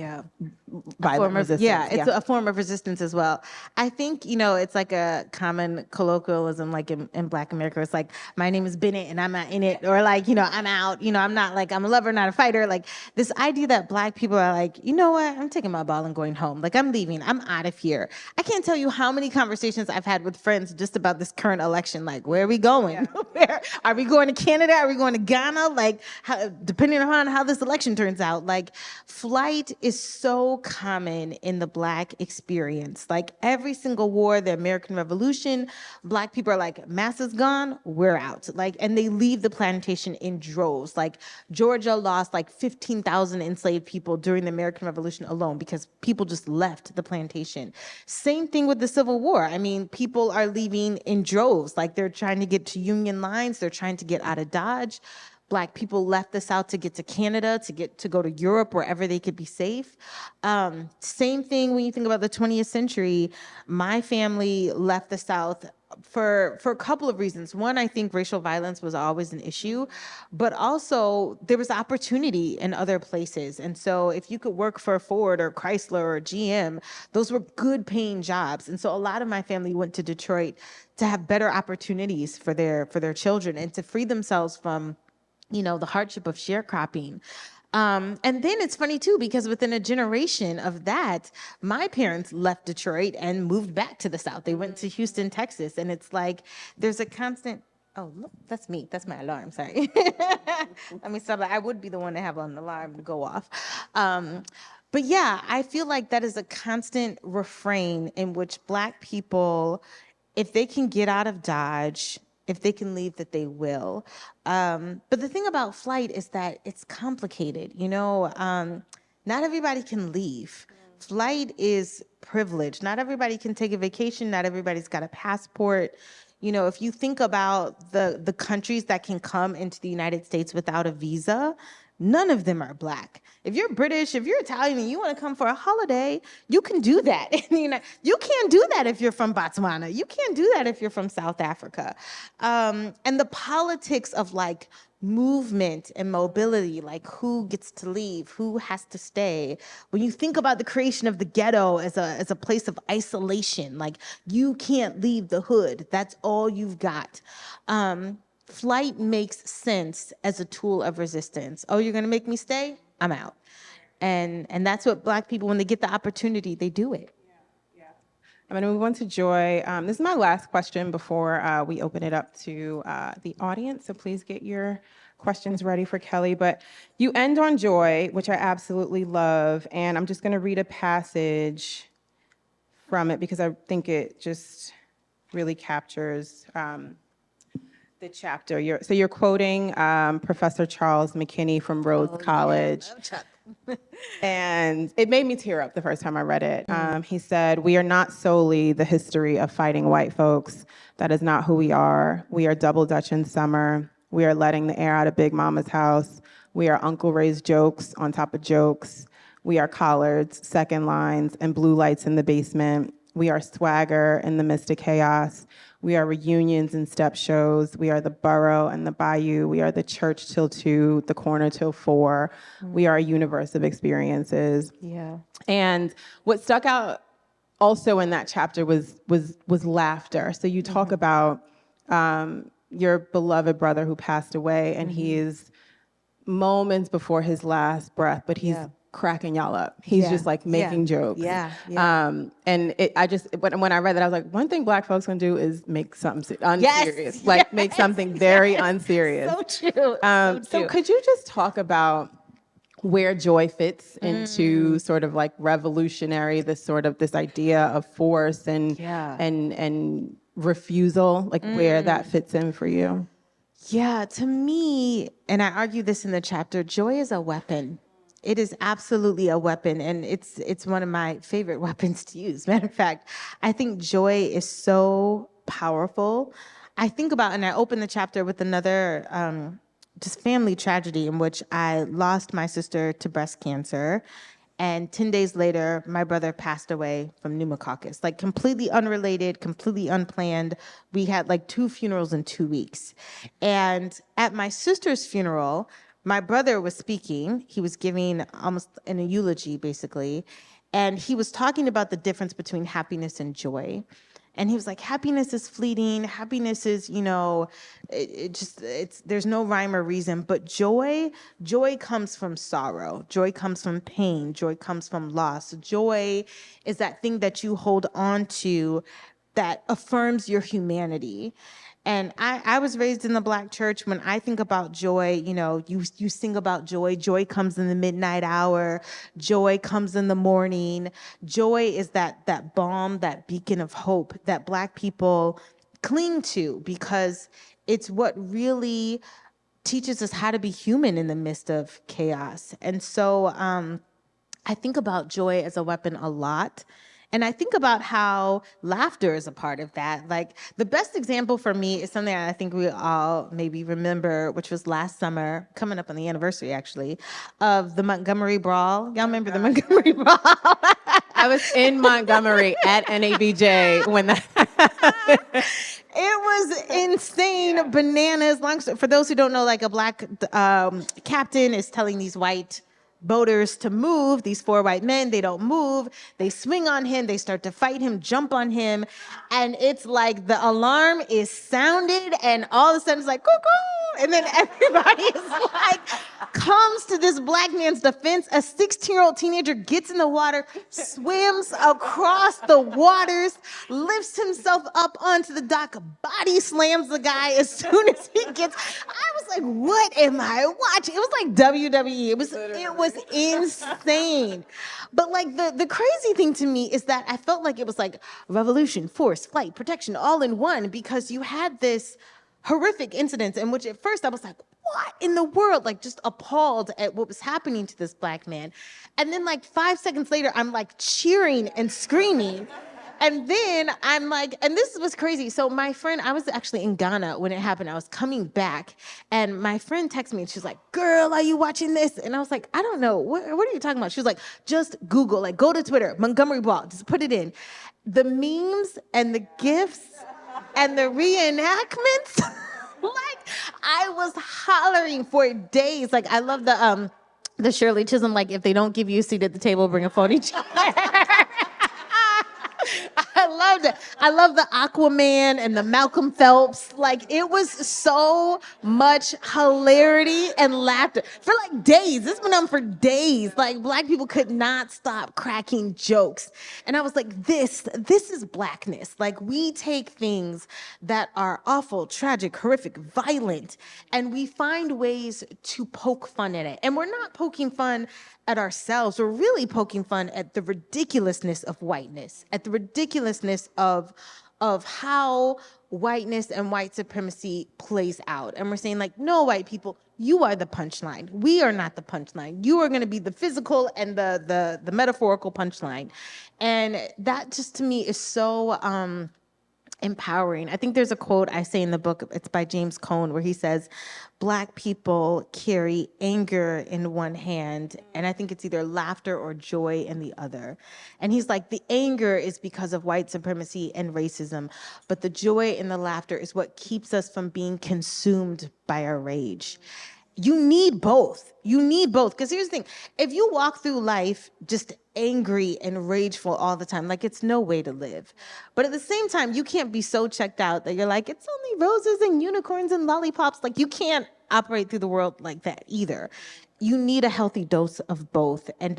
resistance? It's a form of resistance as well. I think, it's like a common colloquialism, like in Black America. It's like, my name is Bennett and I'm not in it. Or like, I'm out, I'm not like, I'm a lover, not a fighter. Like this idea that Black people are like, you know what, I'm taking my ball and going home. Like, I'm leaving, I'm out of here. I can't tell you how many conversations I've had with friends just about this current election. Like, where are we going? Where are we going going to Canada? Are we going to Ghana? Like, depending on how this election turns out, like, flight is so common in the Black experience. Like, every single war, the American Revolution, Black people are like, masses gone, we're out. Like, and they leave the plantation in droves. Like, Georgia lost like 15,000 enslaved people during the American Revolution alone because people just left the plantation. Same thing with the Civil War. I mean, people are leaving in droves. Like, they're trying to get to Union lines. They're trying to get out of Dodge. Black people left the South to get to Canada, to go to Europe, wherever they could be safe. Same thing when you think about the 20th century. My family left the South for a couple of reasons. One, I think racial violence was always an issue, but also there was opportunity in other places. And so if you could work for Ford or Chrysler or GM, those were good paying jobs. And so a lot of my family went to Detroit to have better opportunities for their children and to free themselves from, you know, the hardship of sharecropping. And then it's funny too, because within a generation of that, my parents left Detroit and moved back to the South. They went to Houston, Texas. And it's like, there's a constant, oh, look, that's me. That's my alarm, sorry. Let me stop that. I would be the one to have an alarm go off. But yeah, I feel like that is a constant refrain in which Black people, if they can get out of Dodge, if they can leave, that they will. But the thing about flight is that it's complicated. You know, not everybody can leave. Flight is privilege. Not everybody can take a vacation. Not everybody's got a passport. You know, if you think about the countries that can come into the United States without a visa, none of them are Black. If you're British, if you're Italian and you want to come for a holiday, you can do that. You can't do that if you're from Botswana. You can't do that if you're from South Africa. And the politics of like movement and mobility, like who gets to leave, who has to stay. When you think about the creation of the ghetto as a place of isolation, like you can't leave the hood. That's all you've got. Flight makes sense as a tool of resistance. Oh, you're gonna make me stay? I'm out. And that's what Black people, when they get the opportunity, they do it. I'm going to move on to Joy. This is my last question before we open it up to the audience. So please get your questions ready for Kellie. But you end on Joy, which I absolutely love. And I'm just going to read a passage from it because I think it just really captures the chapter. You're quoting Professor Charles McKinney from Rhodes College. Yeah, I love Chuck. And it made me tear up the first time I read it. He said, "We are not solely the history of fighting white folks. That is not who we are. We are double Dutch in summer. We are letting the air out of Big Mama's house. We are Uncle Ray's jokes on top of jokes. We are collards, second lines, and blue lights in the basement. We are swagger in the midst of chaos. We are reunions and step shows. We are the borough and the bayou. We are the church till 2, the corner till 4. We are a universe of experiences." Yeah. And what stuck out also in that chapter was laughter. So you talk about your beloved brother who passed away, and he is moments before his last breath, but he's cracking y'all up. He's just like making jokes. Yeah. And when I read that, I was like, one thing Black folks can do is make something unserious, like make something very unserious. So true. So could you just talk about where joy fits into sort of like revolutionary, this idea of force and refusal, like where that fits in for you? Yeah, to me, and I argue this in the chapter, joy is a weapon. It is absolutely a weapon, and it's one of my favorite weapons to use. Matter of fact, I think joy is so powerful. I think about, and I open the chapter with another just family tragedy in which I lost my sister to breast cancer. And 10 days later, my brother passed away from pneumococcus, like completely unrelated, completely unplanned. We had like 2 funerals in 2 weeks. And at my sister's funeral, my brother was speaking. He was giving almost in a eulogy, basically. And he was talking about the difference between happiness and joy. And he was like, happiness is fleeting. Happiness is, there's no rhyme or reason. But joy comes from sorrow. Joy comes from pain. Joy comes from loss. Joy is that thing that you hold on to that affirms your humanity. And I was raised in the Black church. When I think about joy, you sing about joy. Joy comes in the midnight hour. Joy comes in the morning. Joy is that balm, that beacon of hope that Black people cling to, because it's what really teaches us how to be human in the midst of chaos. And so I think about joy as a weapon a lot. And I think about how laughter is a part of that. Like, the best example for me is something I think we all maybe remember, which was last summer, coming up on the anniversary, actually, of the Montgomery Brawl. Y'all remember the Montgomery Brawl? I was in Montgomery at NABJ when that It was insane, bananas. For those who don't know, like, a Black captain is telling these white boaters to move. These 4 white men, they don't move. They swing on him. They start to fight him, jump on him. And it's like the alarm is sounded, and all of a sudden it's like, cuckoo. And then everybody is like, comes to this Black man's defense. A 16-year-old teenager gets in the water, swims across the waters, lifts himself up onto the dock, body slams the guy as soon as he gets. I was like, what am I watching? It was like WWE. It was insane. But like, the crazy thing to me is that I felt like it was like revolution, force, flight, protection, all in one, because you had this horrific incidents in which at first I was like, what in the world? Like, just appalled at what was happening to this Black man. And then like 5 seconds later, I'm like cheering and screaming. And then I'm like, and this was crazy. So my friend, I was actually in Ghana when it happened. I was coming back, and my friend texted me, and she's like, girl, are you watching this? And I was like, I don't know. What are you talking about? She was like, just Google, like, go to Twitter, Montgomery Brawl, just put it in. The memes and the GIFs and the reenactments, like, I was hollering for days. Like, I love the Shirley Chisholm, like, if they don't give you a seat at the table, bring a phony chair. I loved it. I love the Aquaman and the Malcolm Phelps. Like, it was so much hilarity and laughter for like days. This went on for days. Like, Black people could not stop cracking jokes. And I was like, this is Blackness. Like, we take things that are awful, tragic, horrific, violent, and we find ways to poke fun at it. And we're not poking fun at ourselves. We're really poking fun at the ridiculousness of whiteness, at the ridiculousness of how whiteness and white supremacy plays out. And we're saying, like, no, white people, you are the punchline. We are not the punchline. You are going to be the physical and the metaphorical punchline. And that just, to me, is so empowering. I think there's a quote I say in the book, it's by James Cone, where he says, Black people carry anger in one hand, and I think it's either laughter or joy in the other. And he's like, the anger is because of white supremacy and racism, but the joy and the laughter is what keeps us from being consumed by our rage. You need both. You need both. Because here's the thing. If you walk through life just angry and rageful all the time, like, it's no way to live. But at the same time, you can't be so checked out that you're like, it's only roses and unicorns and lollipops. Like, you can't operate through the world like that either. You need a healthy dose of both. And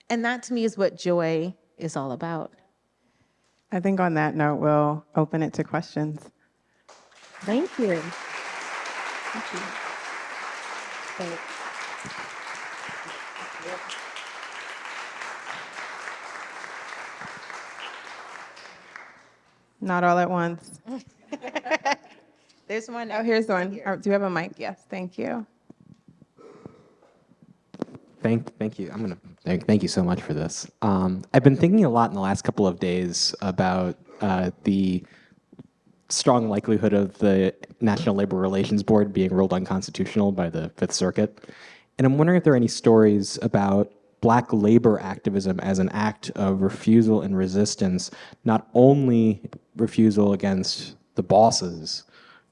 that, to me, is what joy is all about. I think on that note, we'll open it to questions. Thank you. Thank you. Thanks. Not all at once. There's one. Oh, here's one. Oh, do you have a mic? Yes, thank you. Thank you. Thank you so much for this. I've been thinking a lot in the last couple of days about the strong likelihood of the National Labor Relations Board being ruled unconstitutional by the Fifth Circuit. And I'm wondering if there are any stories about Black labor activism as an act of refusal and resistance, not only refusal against the bosses,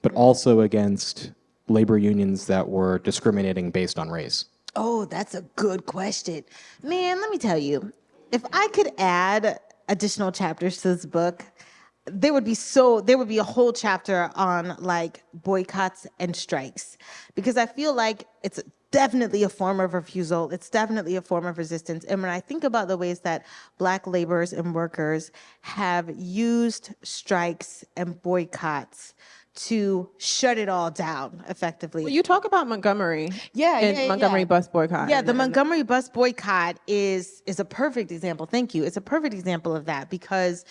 but also against labor unions that were discriminating based on race. Oh, that's a good question. Man, let me tell you, if I could add additional chapters to this book, there would be a whole chapter on, like, boycotts and strikes, because I feel like it's definitely a form of refusal. It's definitely a form of resistance. And when I think about the ways that Black laborers and workers have used strikes and boycotts to shut it all down effectively. You talk about Montgomery. Yeah, Montgomery bus boycott. Yeah, the Montgomery bus boycott is a perfect example. Thank you. It's a perfect example of that because,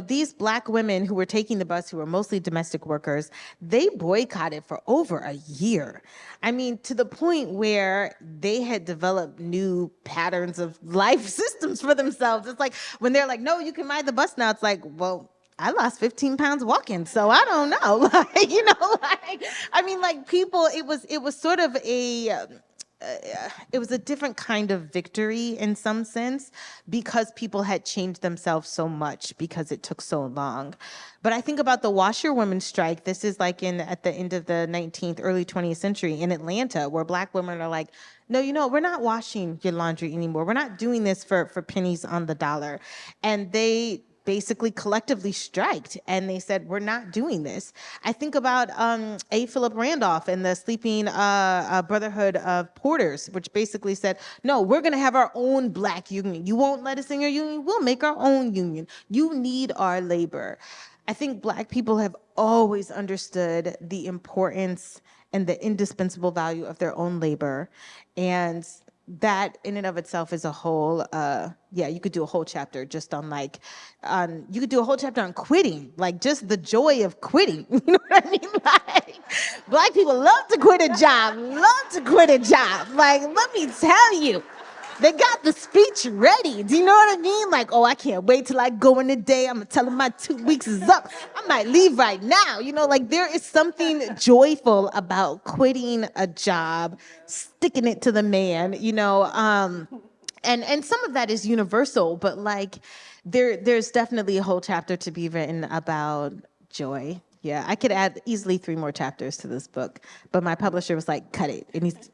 these Black women who were taking the bus, who were mostly domestic workers, they boycotted for over a year. I mean, to the point where they had developed new patterns of life systems for themselves. It's like when they're like, no, you can ride the bus now. It's like, well, I lost 15 pounds walking, so I don't know. People, it was sort of it was a different kind of victory in some sense because people had changed themselves so much because it took so long. But I think about the washerwomen strike. This is like at the end of the 19th, early 20th century in Atlanta, where Black women are like, no, we're not washing your laundry anymore. We're not doing this for pennies on the dollar. And they basically collectively striked and they said, we're not doing this. I think about A. Philip Randolph and the Sleeping Brotherhood of Porters, which basically said, no, we're going to have our own Black union. You won't let us in your union. We'll make our own union. You need our labor. I think Black people have always understood the importance and the indispensable value of their own labor. And that in and of itself is a whole, you could do a whole chapter just on you could do a whole chapter on quitting, like just the joy of quitting. You know what I mean? Like, Black people love to quit a job. Like, let me tell you, they got the speech ready. Do you know what I mean? Like, oh, I can't wait till I go in today. I'm gonna tell them my 2 weeks is up. I might leave right now. There is something joyful about quitting a job, sticking it to the man, and some of that is universal, but there's definitely a whole chapter to be written about joy. Yeah, I could add easily 3 more chapters to this book, but my publisher was like, cut it.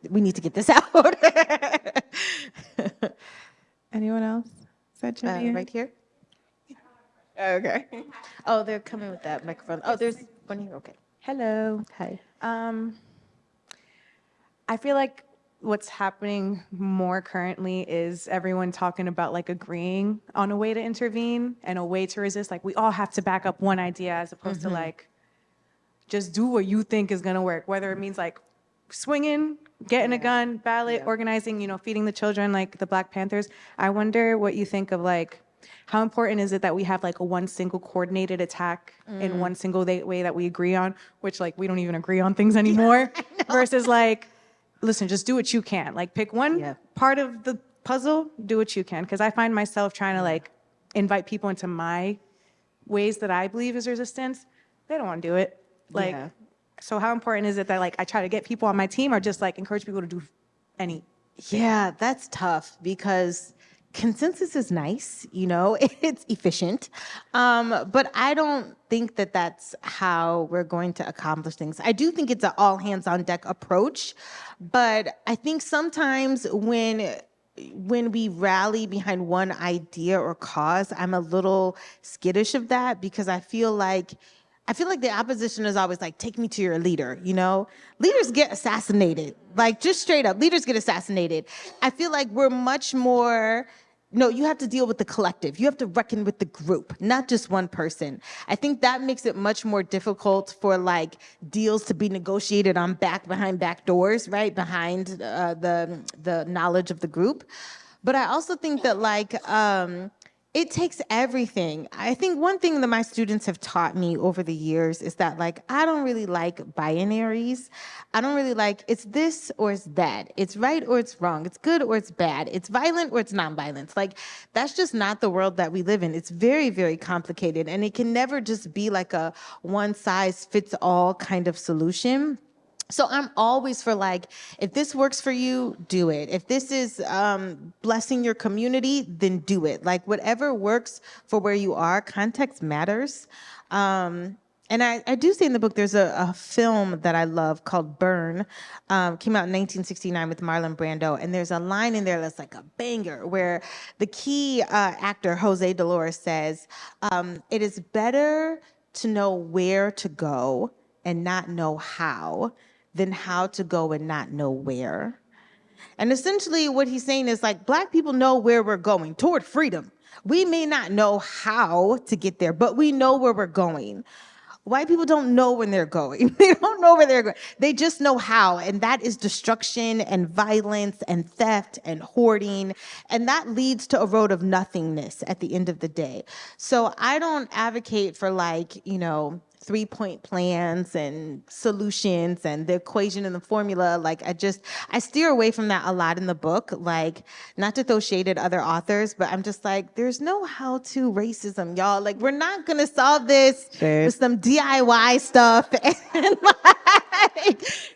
We need to get this out. Anyone else? Is that Jimmy? Right here? Okay. Oh, they're coming with that microphone. Oh, there's one here. Okay. Hello. Hi. I feel like what's happening more currently is everyone talking about agreeing on a way to intervene and a way to resist. We all have to back up one idea as opposed to just do what you think is gonna work, whether it means swinging, getting a gun, ballot, organizing, feeding the children like the Black Panthers. I wonder what you think of how important is it that we have a one single coordinated attack in one single way that we agree on, which we don't even agree on things anymore, versus listen, just do what you can. Pick one part of the puzzle, do what you can. Because I find myself trying to invite people into my ways that I believe is resistance. They don't want to do it. So how important is it that I try to get people on my team or just encourage people to do any? Yeah, that's tough because consensus is nice, it's efficient. But I don't think that that's how we're going to accomplish things. I do think it's an all hands on deck approach, but I think sometimes when we rally behind one idea or cause, I'm a little skittish of that because I feel like the opposition is always take me to your leader, Leaders get assassinated, just straight up, leaders get assassinated. I feel like we're much more, no, you have to deal with the collective. You have to reckon with the group, not just one person. I think that makes it much more difficult for deals to be negotiated on behind back doors, right? Behind the knowledge of the group. But I also think that it takes everything. I think one thing that my students have taught me over the years is that I don't really like binaries. I don't really it's this or it's that. It's right or it's wrong. It's good or it's bad. It's violent or it's nonviolent. That's just not the world that we live in. It's very, very complicated. And it can never just be a one size fits all kind of solution. So I'm always for if this works for you, do it. If this is blessing your community, then do it. Whatever works for where you are, context matters. And I do say in the book, there's a film that I love called Burn, came out in 1969 with Marlon Brando. And there's a line in there that's a banger where the key actor, Jose Dolores, says, it is better to know where to go and not know how than how to go and not know where. And essentially what he's saying is Black people know where we're going, toward freedom. We may not know how to get there, but we know where we're going. White people don't know when they're going. They don't know where they're going. They just know how. And that is destruction and violence and theft and hoarding. And that leads to a road of nothingness at the end of the day. So I don't advocate for 3-point plans and solutions and the equation and the formula. I steer away from that a lot in the book, not to throw shade at other authors, but I'm just like, there's no how-to racism, y'all. We're not gonna solve this with some DIY stuff and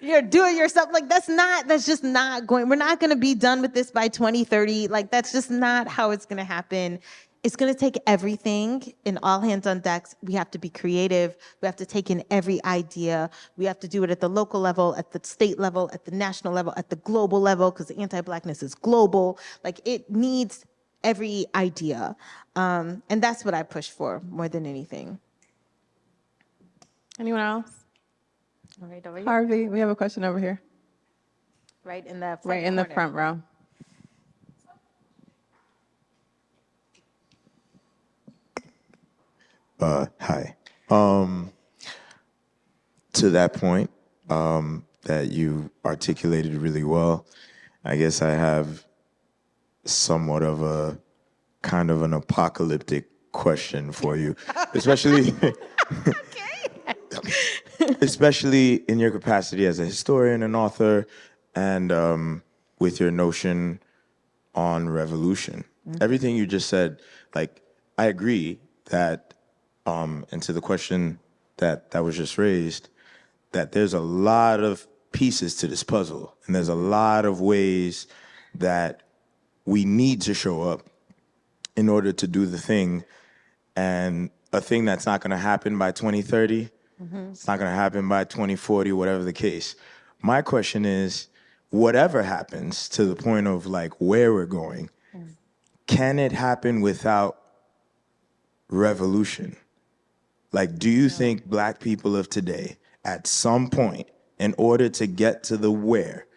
you're doing yourself. That's just not going, we're not gonna be done with this by 2030. That's just not how it's gonna happen. It's going to take everything in all hands on decks. We have to be creative. We have to take in every idea. We have to do it at the local level, at the state level, at the national level, at the global level, because anti-Blackness is global. It needs every idea. And that's what I push for more than anything. Anyone else? All right, over here. Harvey, we have a question over here. Right in the front Right in the corner. front row. Hi. To that point that you articulated really well, I guess I have somewhat of a kind of an apocalyptic question for you, especially especially in your capacity as a historian and author, and with your notion on revolution. Everything you just said, I agree that, and to the question that was just raised, that there's a lot of pieces to this puzzle, and there's a lot of ways that we need to show up in order to do the thing, and a thing that's not going to happen by 2030, it's not going to happen by 2040, whatever the case. My question is, whatever happens to the point of where we're going, can it happen without revolution? Do you think Black people of today, at some point, in order to get to the where,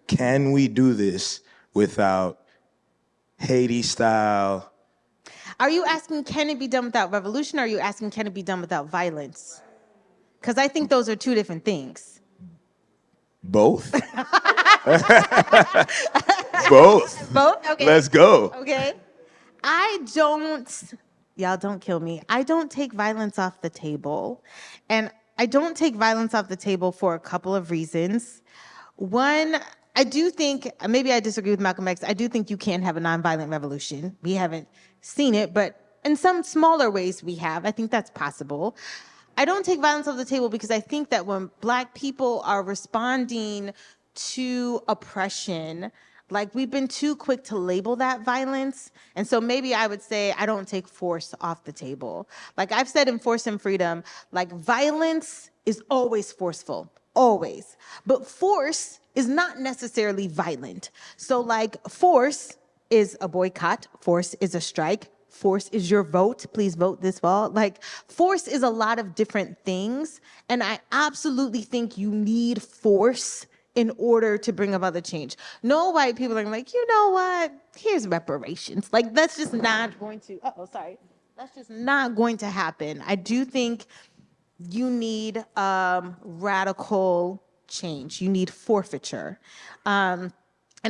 can we do this without Haiti style? Are you asking, can it be done without revolution, or are you asking, can it be done without violence? Because I think those are two different things. Both? Both. Both? Okay. Let's go. Okay. Y'all don't kill me. I don't take violence off the table. And I don't take violence off the table for a couple of reasons. One, I do think, maybe I disagree with Malcolm X, I do think you can have a nonviolent revolution. We haven't seen it, but in some smaller ways we have. I think that's possible. I don't take violence off the table because I think that when Black people are responding to oppression, we've been too quick to label that violence. And so maybe I would say I don't take force off the table. I've said in Force and Freedom, violence is always forceful, always. But force is not necessarily violent. So force is a boycott, force is a strike, force is your vote, please vote this fall. Force is a lot of different things. And I absolutely think you need force in order to bring about the change. No white people are you know what? Here's reparations. That's just not going to, that's just not going to happen. I do think you need radical change. You need forfeiture. And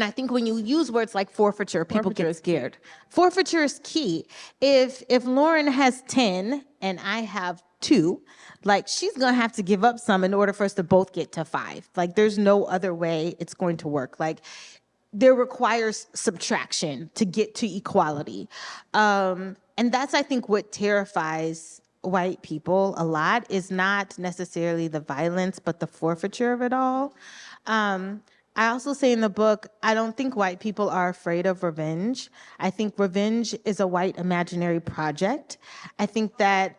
I think when you use words like forfeiture, people get scared. Forfeiture is key. If Lauren has 10 and I have 2, she's gonna have to give up some in order for us to both get to 5. There's no other way it's going to work. There requires subtraction to get to equality. And that's, I think, what terrifies white people a lot, is not necessarily the violence, but the forfeiture of it all. I also say in the book, I don't think white people are afraid of revenge. I think revenge is a white imaginary project. I think that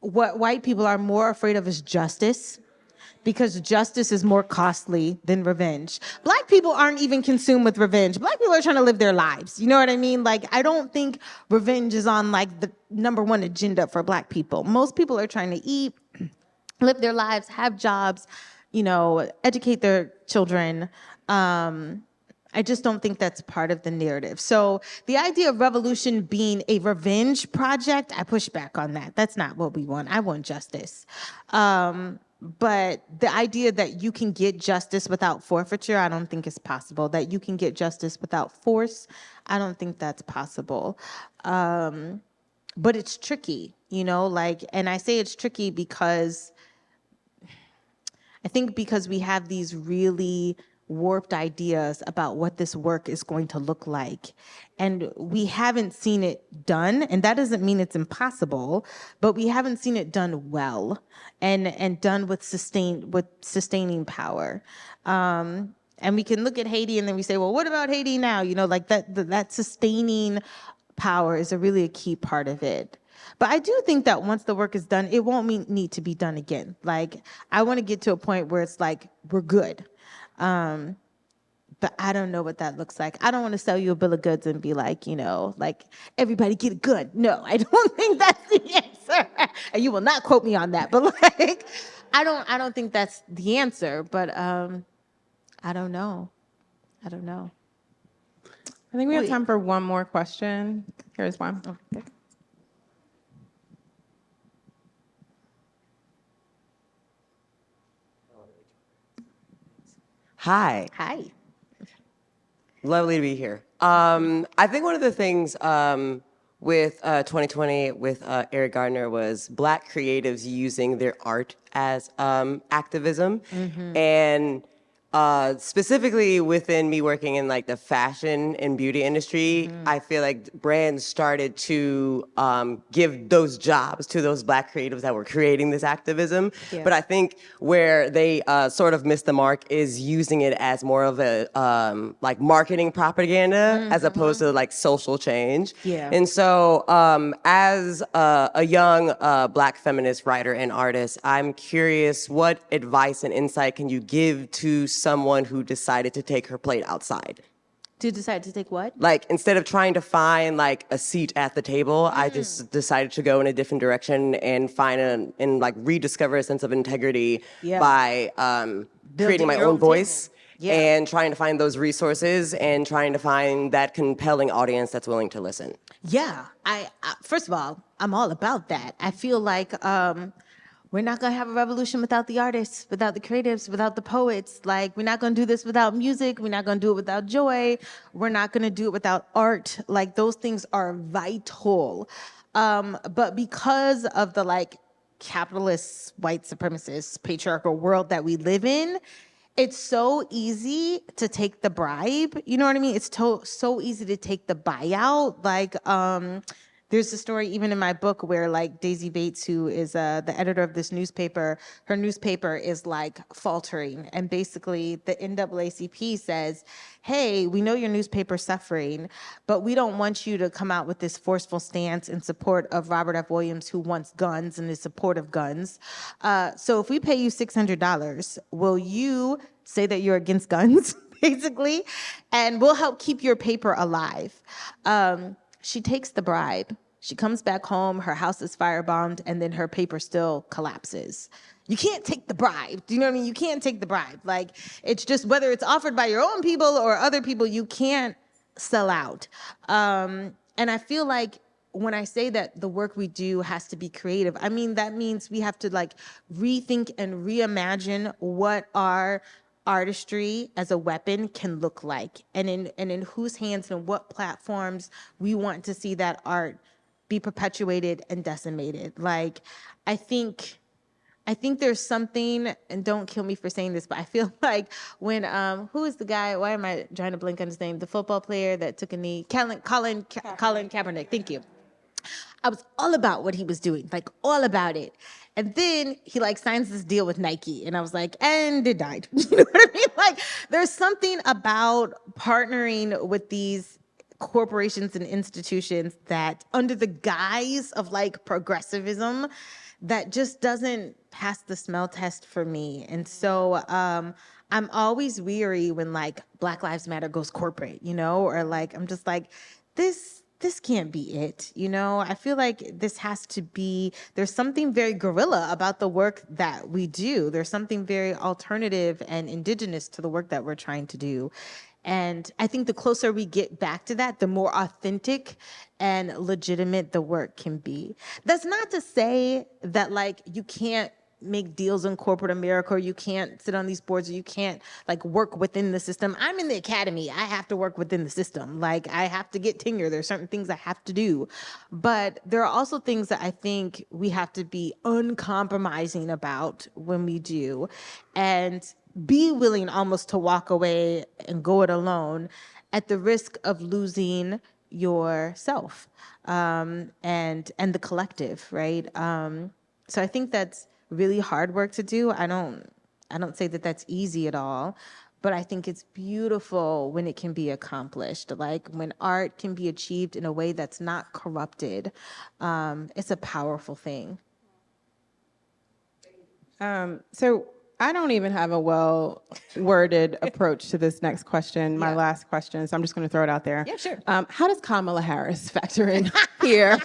what white people are more afraid of is justice, because justice is more costly than revenge. Black people aren't even consumed with revenge. Black people are trying to live their lives. You know what I mean? I don't think revenge is on the number one agenda for Black people. Most people are trying to eat, live their lives, have jobs, educate their children. I I just don't think that's part of the narrative. So the idea of revolution being a revenge project, I push back on that. That's not what we want. I want justice. But the idea that you can get justice without forfeiture, I don't think is possible. That you can get justice without force, I don't think that's possible. But it's tricky, you know, like, and I say it's tricky because I think because we have these really warped ideas about what this work is going to look like. And we haven't seen it done, and that doesn't mean it's impossible, but we haven't seen it done well and done with sustaining power. And we can look at Haiti and then we say, well, what about Haiti now? You know, like that sustaining power is really a key part of it. But I do think that once the work is done, it won't need to be done again. Like, I want to get to a point where it's like, we're good. But I don't know what that looks like. I don't want to sell you a bill of goods and be like, you know, like, everybody get it good. No, I don't think that's the answer. And you will not quote me on that. But like, I don't think that's the answer. But I don't know. I don't know. I think we have Wait. time for one more question. Here's one. Okay. Hi. Hi. Lovely to be here. I think one of the things with 2020 with Eric Gardner was Black creatives using their art as activism. And specifically within me working in like the fashion and beauty industry, I feel like brands started to give those jobs to those Black creatives that were creating this activism. Yeah. But I think where they sort of missed the mark is using it as more of a like marketing propaganda as opposed to like social change. Yeah. And so as a young Black feminist writer and artist, I'm curious, what advice and insight can you give to someone who decided to take her plate outside? To decide to take what? Like, instead of trying to find like a seat at the table, I just decided to go in a different direction and and like rediscover a sense of integrity Yeah. by creating my your own own voice. table. Yeah. And trying to find those resources and trying to find that compelling audience that's willing to listen. Yeah, I first of all, I'm all about that. I feel like we're not gonna have a revolution without the artists, without the creatives, without the poets. Like, we're not gonna do this without music. We're not gonna do it without joy. We're not gonna do it without art. Like, those things are vital. But because of the like capitalist, white supremacist, patriarchal world that we live in, it's so easy to take the bribe. You know what I mean? It's so easy to take the buyout. Like, there's a story even in my book where like Daisy Bates, who is the editor of this newspaper, her newspaper is like faltering. And basically the NAACP says, hey, we know your newspaper's suffering, but we don't want you to come out with this forceful stance in support of Robert F. Williams, who wants guns and is support of guns. So if we pay you $600, will you say that you're against guns, basically? And we'll help keep your paper alive. She takes the bribe. She comes back home, her house is firebombed, and then her paper still collapses. You can't take the bribe. Do you know what I mean? You can't take the bribe. Like, it's just whether it's offered by your own people or other people, you can't sell out. And I feel like when I say that the work we do has to be creative, I mean, that means we have to like rethink and reimagine what our artistry as a weapon can look like, and in whose hands and what platforms we want to see that art be perpetuated and decimated. Like, I think there's something, and don't kill me for saying this, but I feel like when who is the guy? Why am I trying to blink on his name? The football player that took a knee, Colin Kaepernick. Thank you. I was all about what he was doing, like all about it. And then he like signs this deal with Nike, and I was like, and it died. You know what I mean? Like, there's something about partnering with these corporations and institutions that, under the guise of like progressivism, that just doesn't pass the smell test for me. And so I'm always weary when like Black Lives Matter goes corporate, you know, or like I'm just like, this can't be it, you know? I feel like this has to be, there's something very guerrilla about the work that we do. There's something very alternative and indigenous to the work that we're trying to do. And I think the closer we get back to that, the more authentic and legitimate the work can be. That's not to say that like you can't make deals in corporate America, or you can't sit on these boards, or you can't like work within the system. I'm in the academy. I have to work within the system. Like I have to get tenure. There's certain things I have to do. But there are also things that I think we have to be uncompromising about when we do, and be willing almost to walk away and go it alone at the risk of losing yourself and the collective, right? So I think that's really hard work to do. I don't say that that's easy at all, but I think it's beautiful when it can be accomplished. Like when art can be achieved in a way that's not corrupted, it's a powerful thing. So I don't even have a well-worded approach to this next question, my last question, so I'm just going to throw it out there. Yeah, sure. How does Kamala Harris factor in here?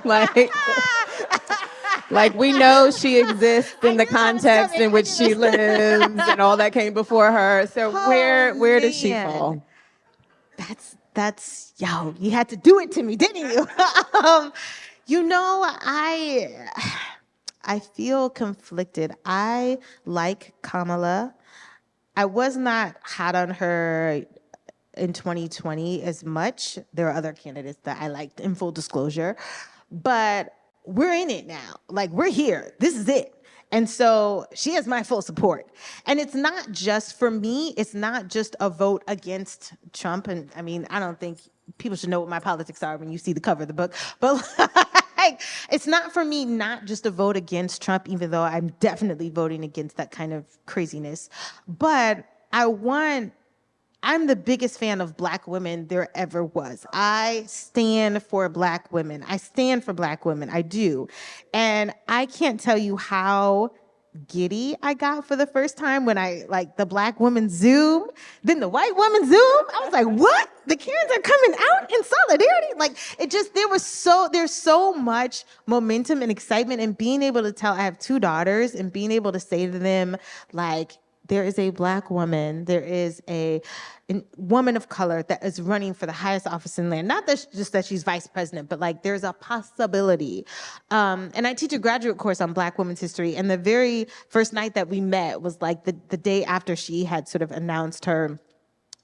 Like we know she exists in the context in which she lives and all that came before her. So where does she fall? That's yo, you had to do it to me, didn't you? You know, I feel conflicted. I like Kamala. I was not hot on her in 2020 as much. There are other candidates that I liked, in full disclosure, but we're in it now. Like we're here. This is it. And so she has my full support. And it's not just for me, it's not just a vote against Trump. And I mean, I don't think people should know what my politics are when you see the cover of the book. But like, it's not for me, not just a vote against Trump, even though I'm definitely voting against that kind of craziness. But I'm the biggest fan of Black women there ever was. I stand for Black women. I stand for Black women. I do. And I can't tell you how giddy I got for the first time when I like the Black woman Zoom, then the white woman Zoom. I was like, what? The Karens are coming out in solidarity? Like it just, there's so much momentum and excitement, and being able to tell, I have 2 daughters, and being able to say to them, like, there is a Black woman, there is a woman of color that is running for the highest office in the land. Not that just that she's vice president, but like there's a possibility. And I teach a graduate course on Black women's history, and the very first night that we met was like the day after she had sort of announced her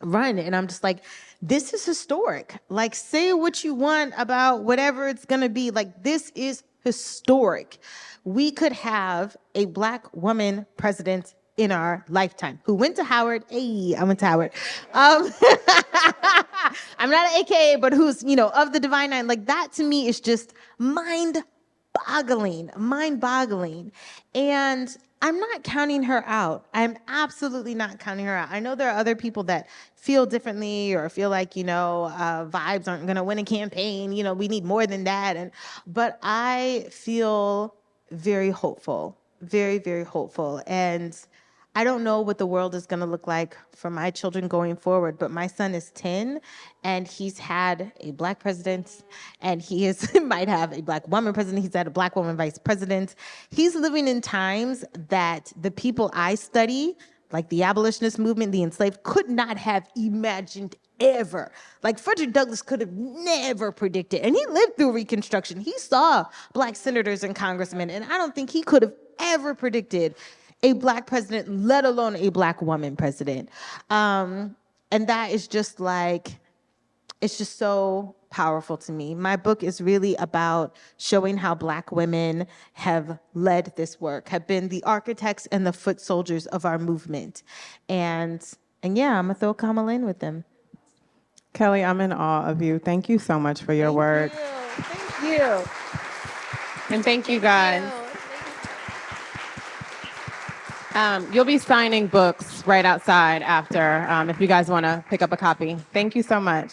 run. And I'm just like, this is historic. Like, say what you want about whatever it's gonna be. Like, this is historic. We could have a Black woman president in our lifetime who went to Howard. Hey, I went to Howard. I'm not an AKA, but who's, of the Divine Nine. Like that to me is just mind-boggling. And I'm not counting her out. I'm absolutely not counting her out. I know there are other people that feel differently or feel like, vibes aren't gonna win a campaign. We need more than that. But I feel very hopeful, very, very hopeful. And I don't know what the world is going to look like for my children going forward, but my son is 10 and he's had a Black president, and he might have a Black woman president. He's had a Black woman vice president. He's living in times that the people I study, like the abolitionist movement, the enslaved, could not have imagined ever. Like Frederick Douglass could have never predicted. And he lived through Reconstruction. He saw Black senators and congressmen, and I don't think he could have ever predicted a Black president, let alone a Black woman president. And that is just like, it's just so powerful to me. My book is really about showing how Black women have led this work, have been the architects and the foot soldiers of our movement. And yeah, I'm gonna throw Kamala in with them. Kellie, I'm in awe of you. Thank you so much for your work. Thank you. And thank you guys. You'll be signing books right outside after, if you guys want to pick up a copy. Thank you so much.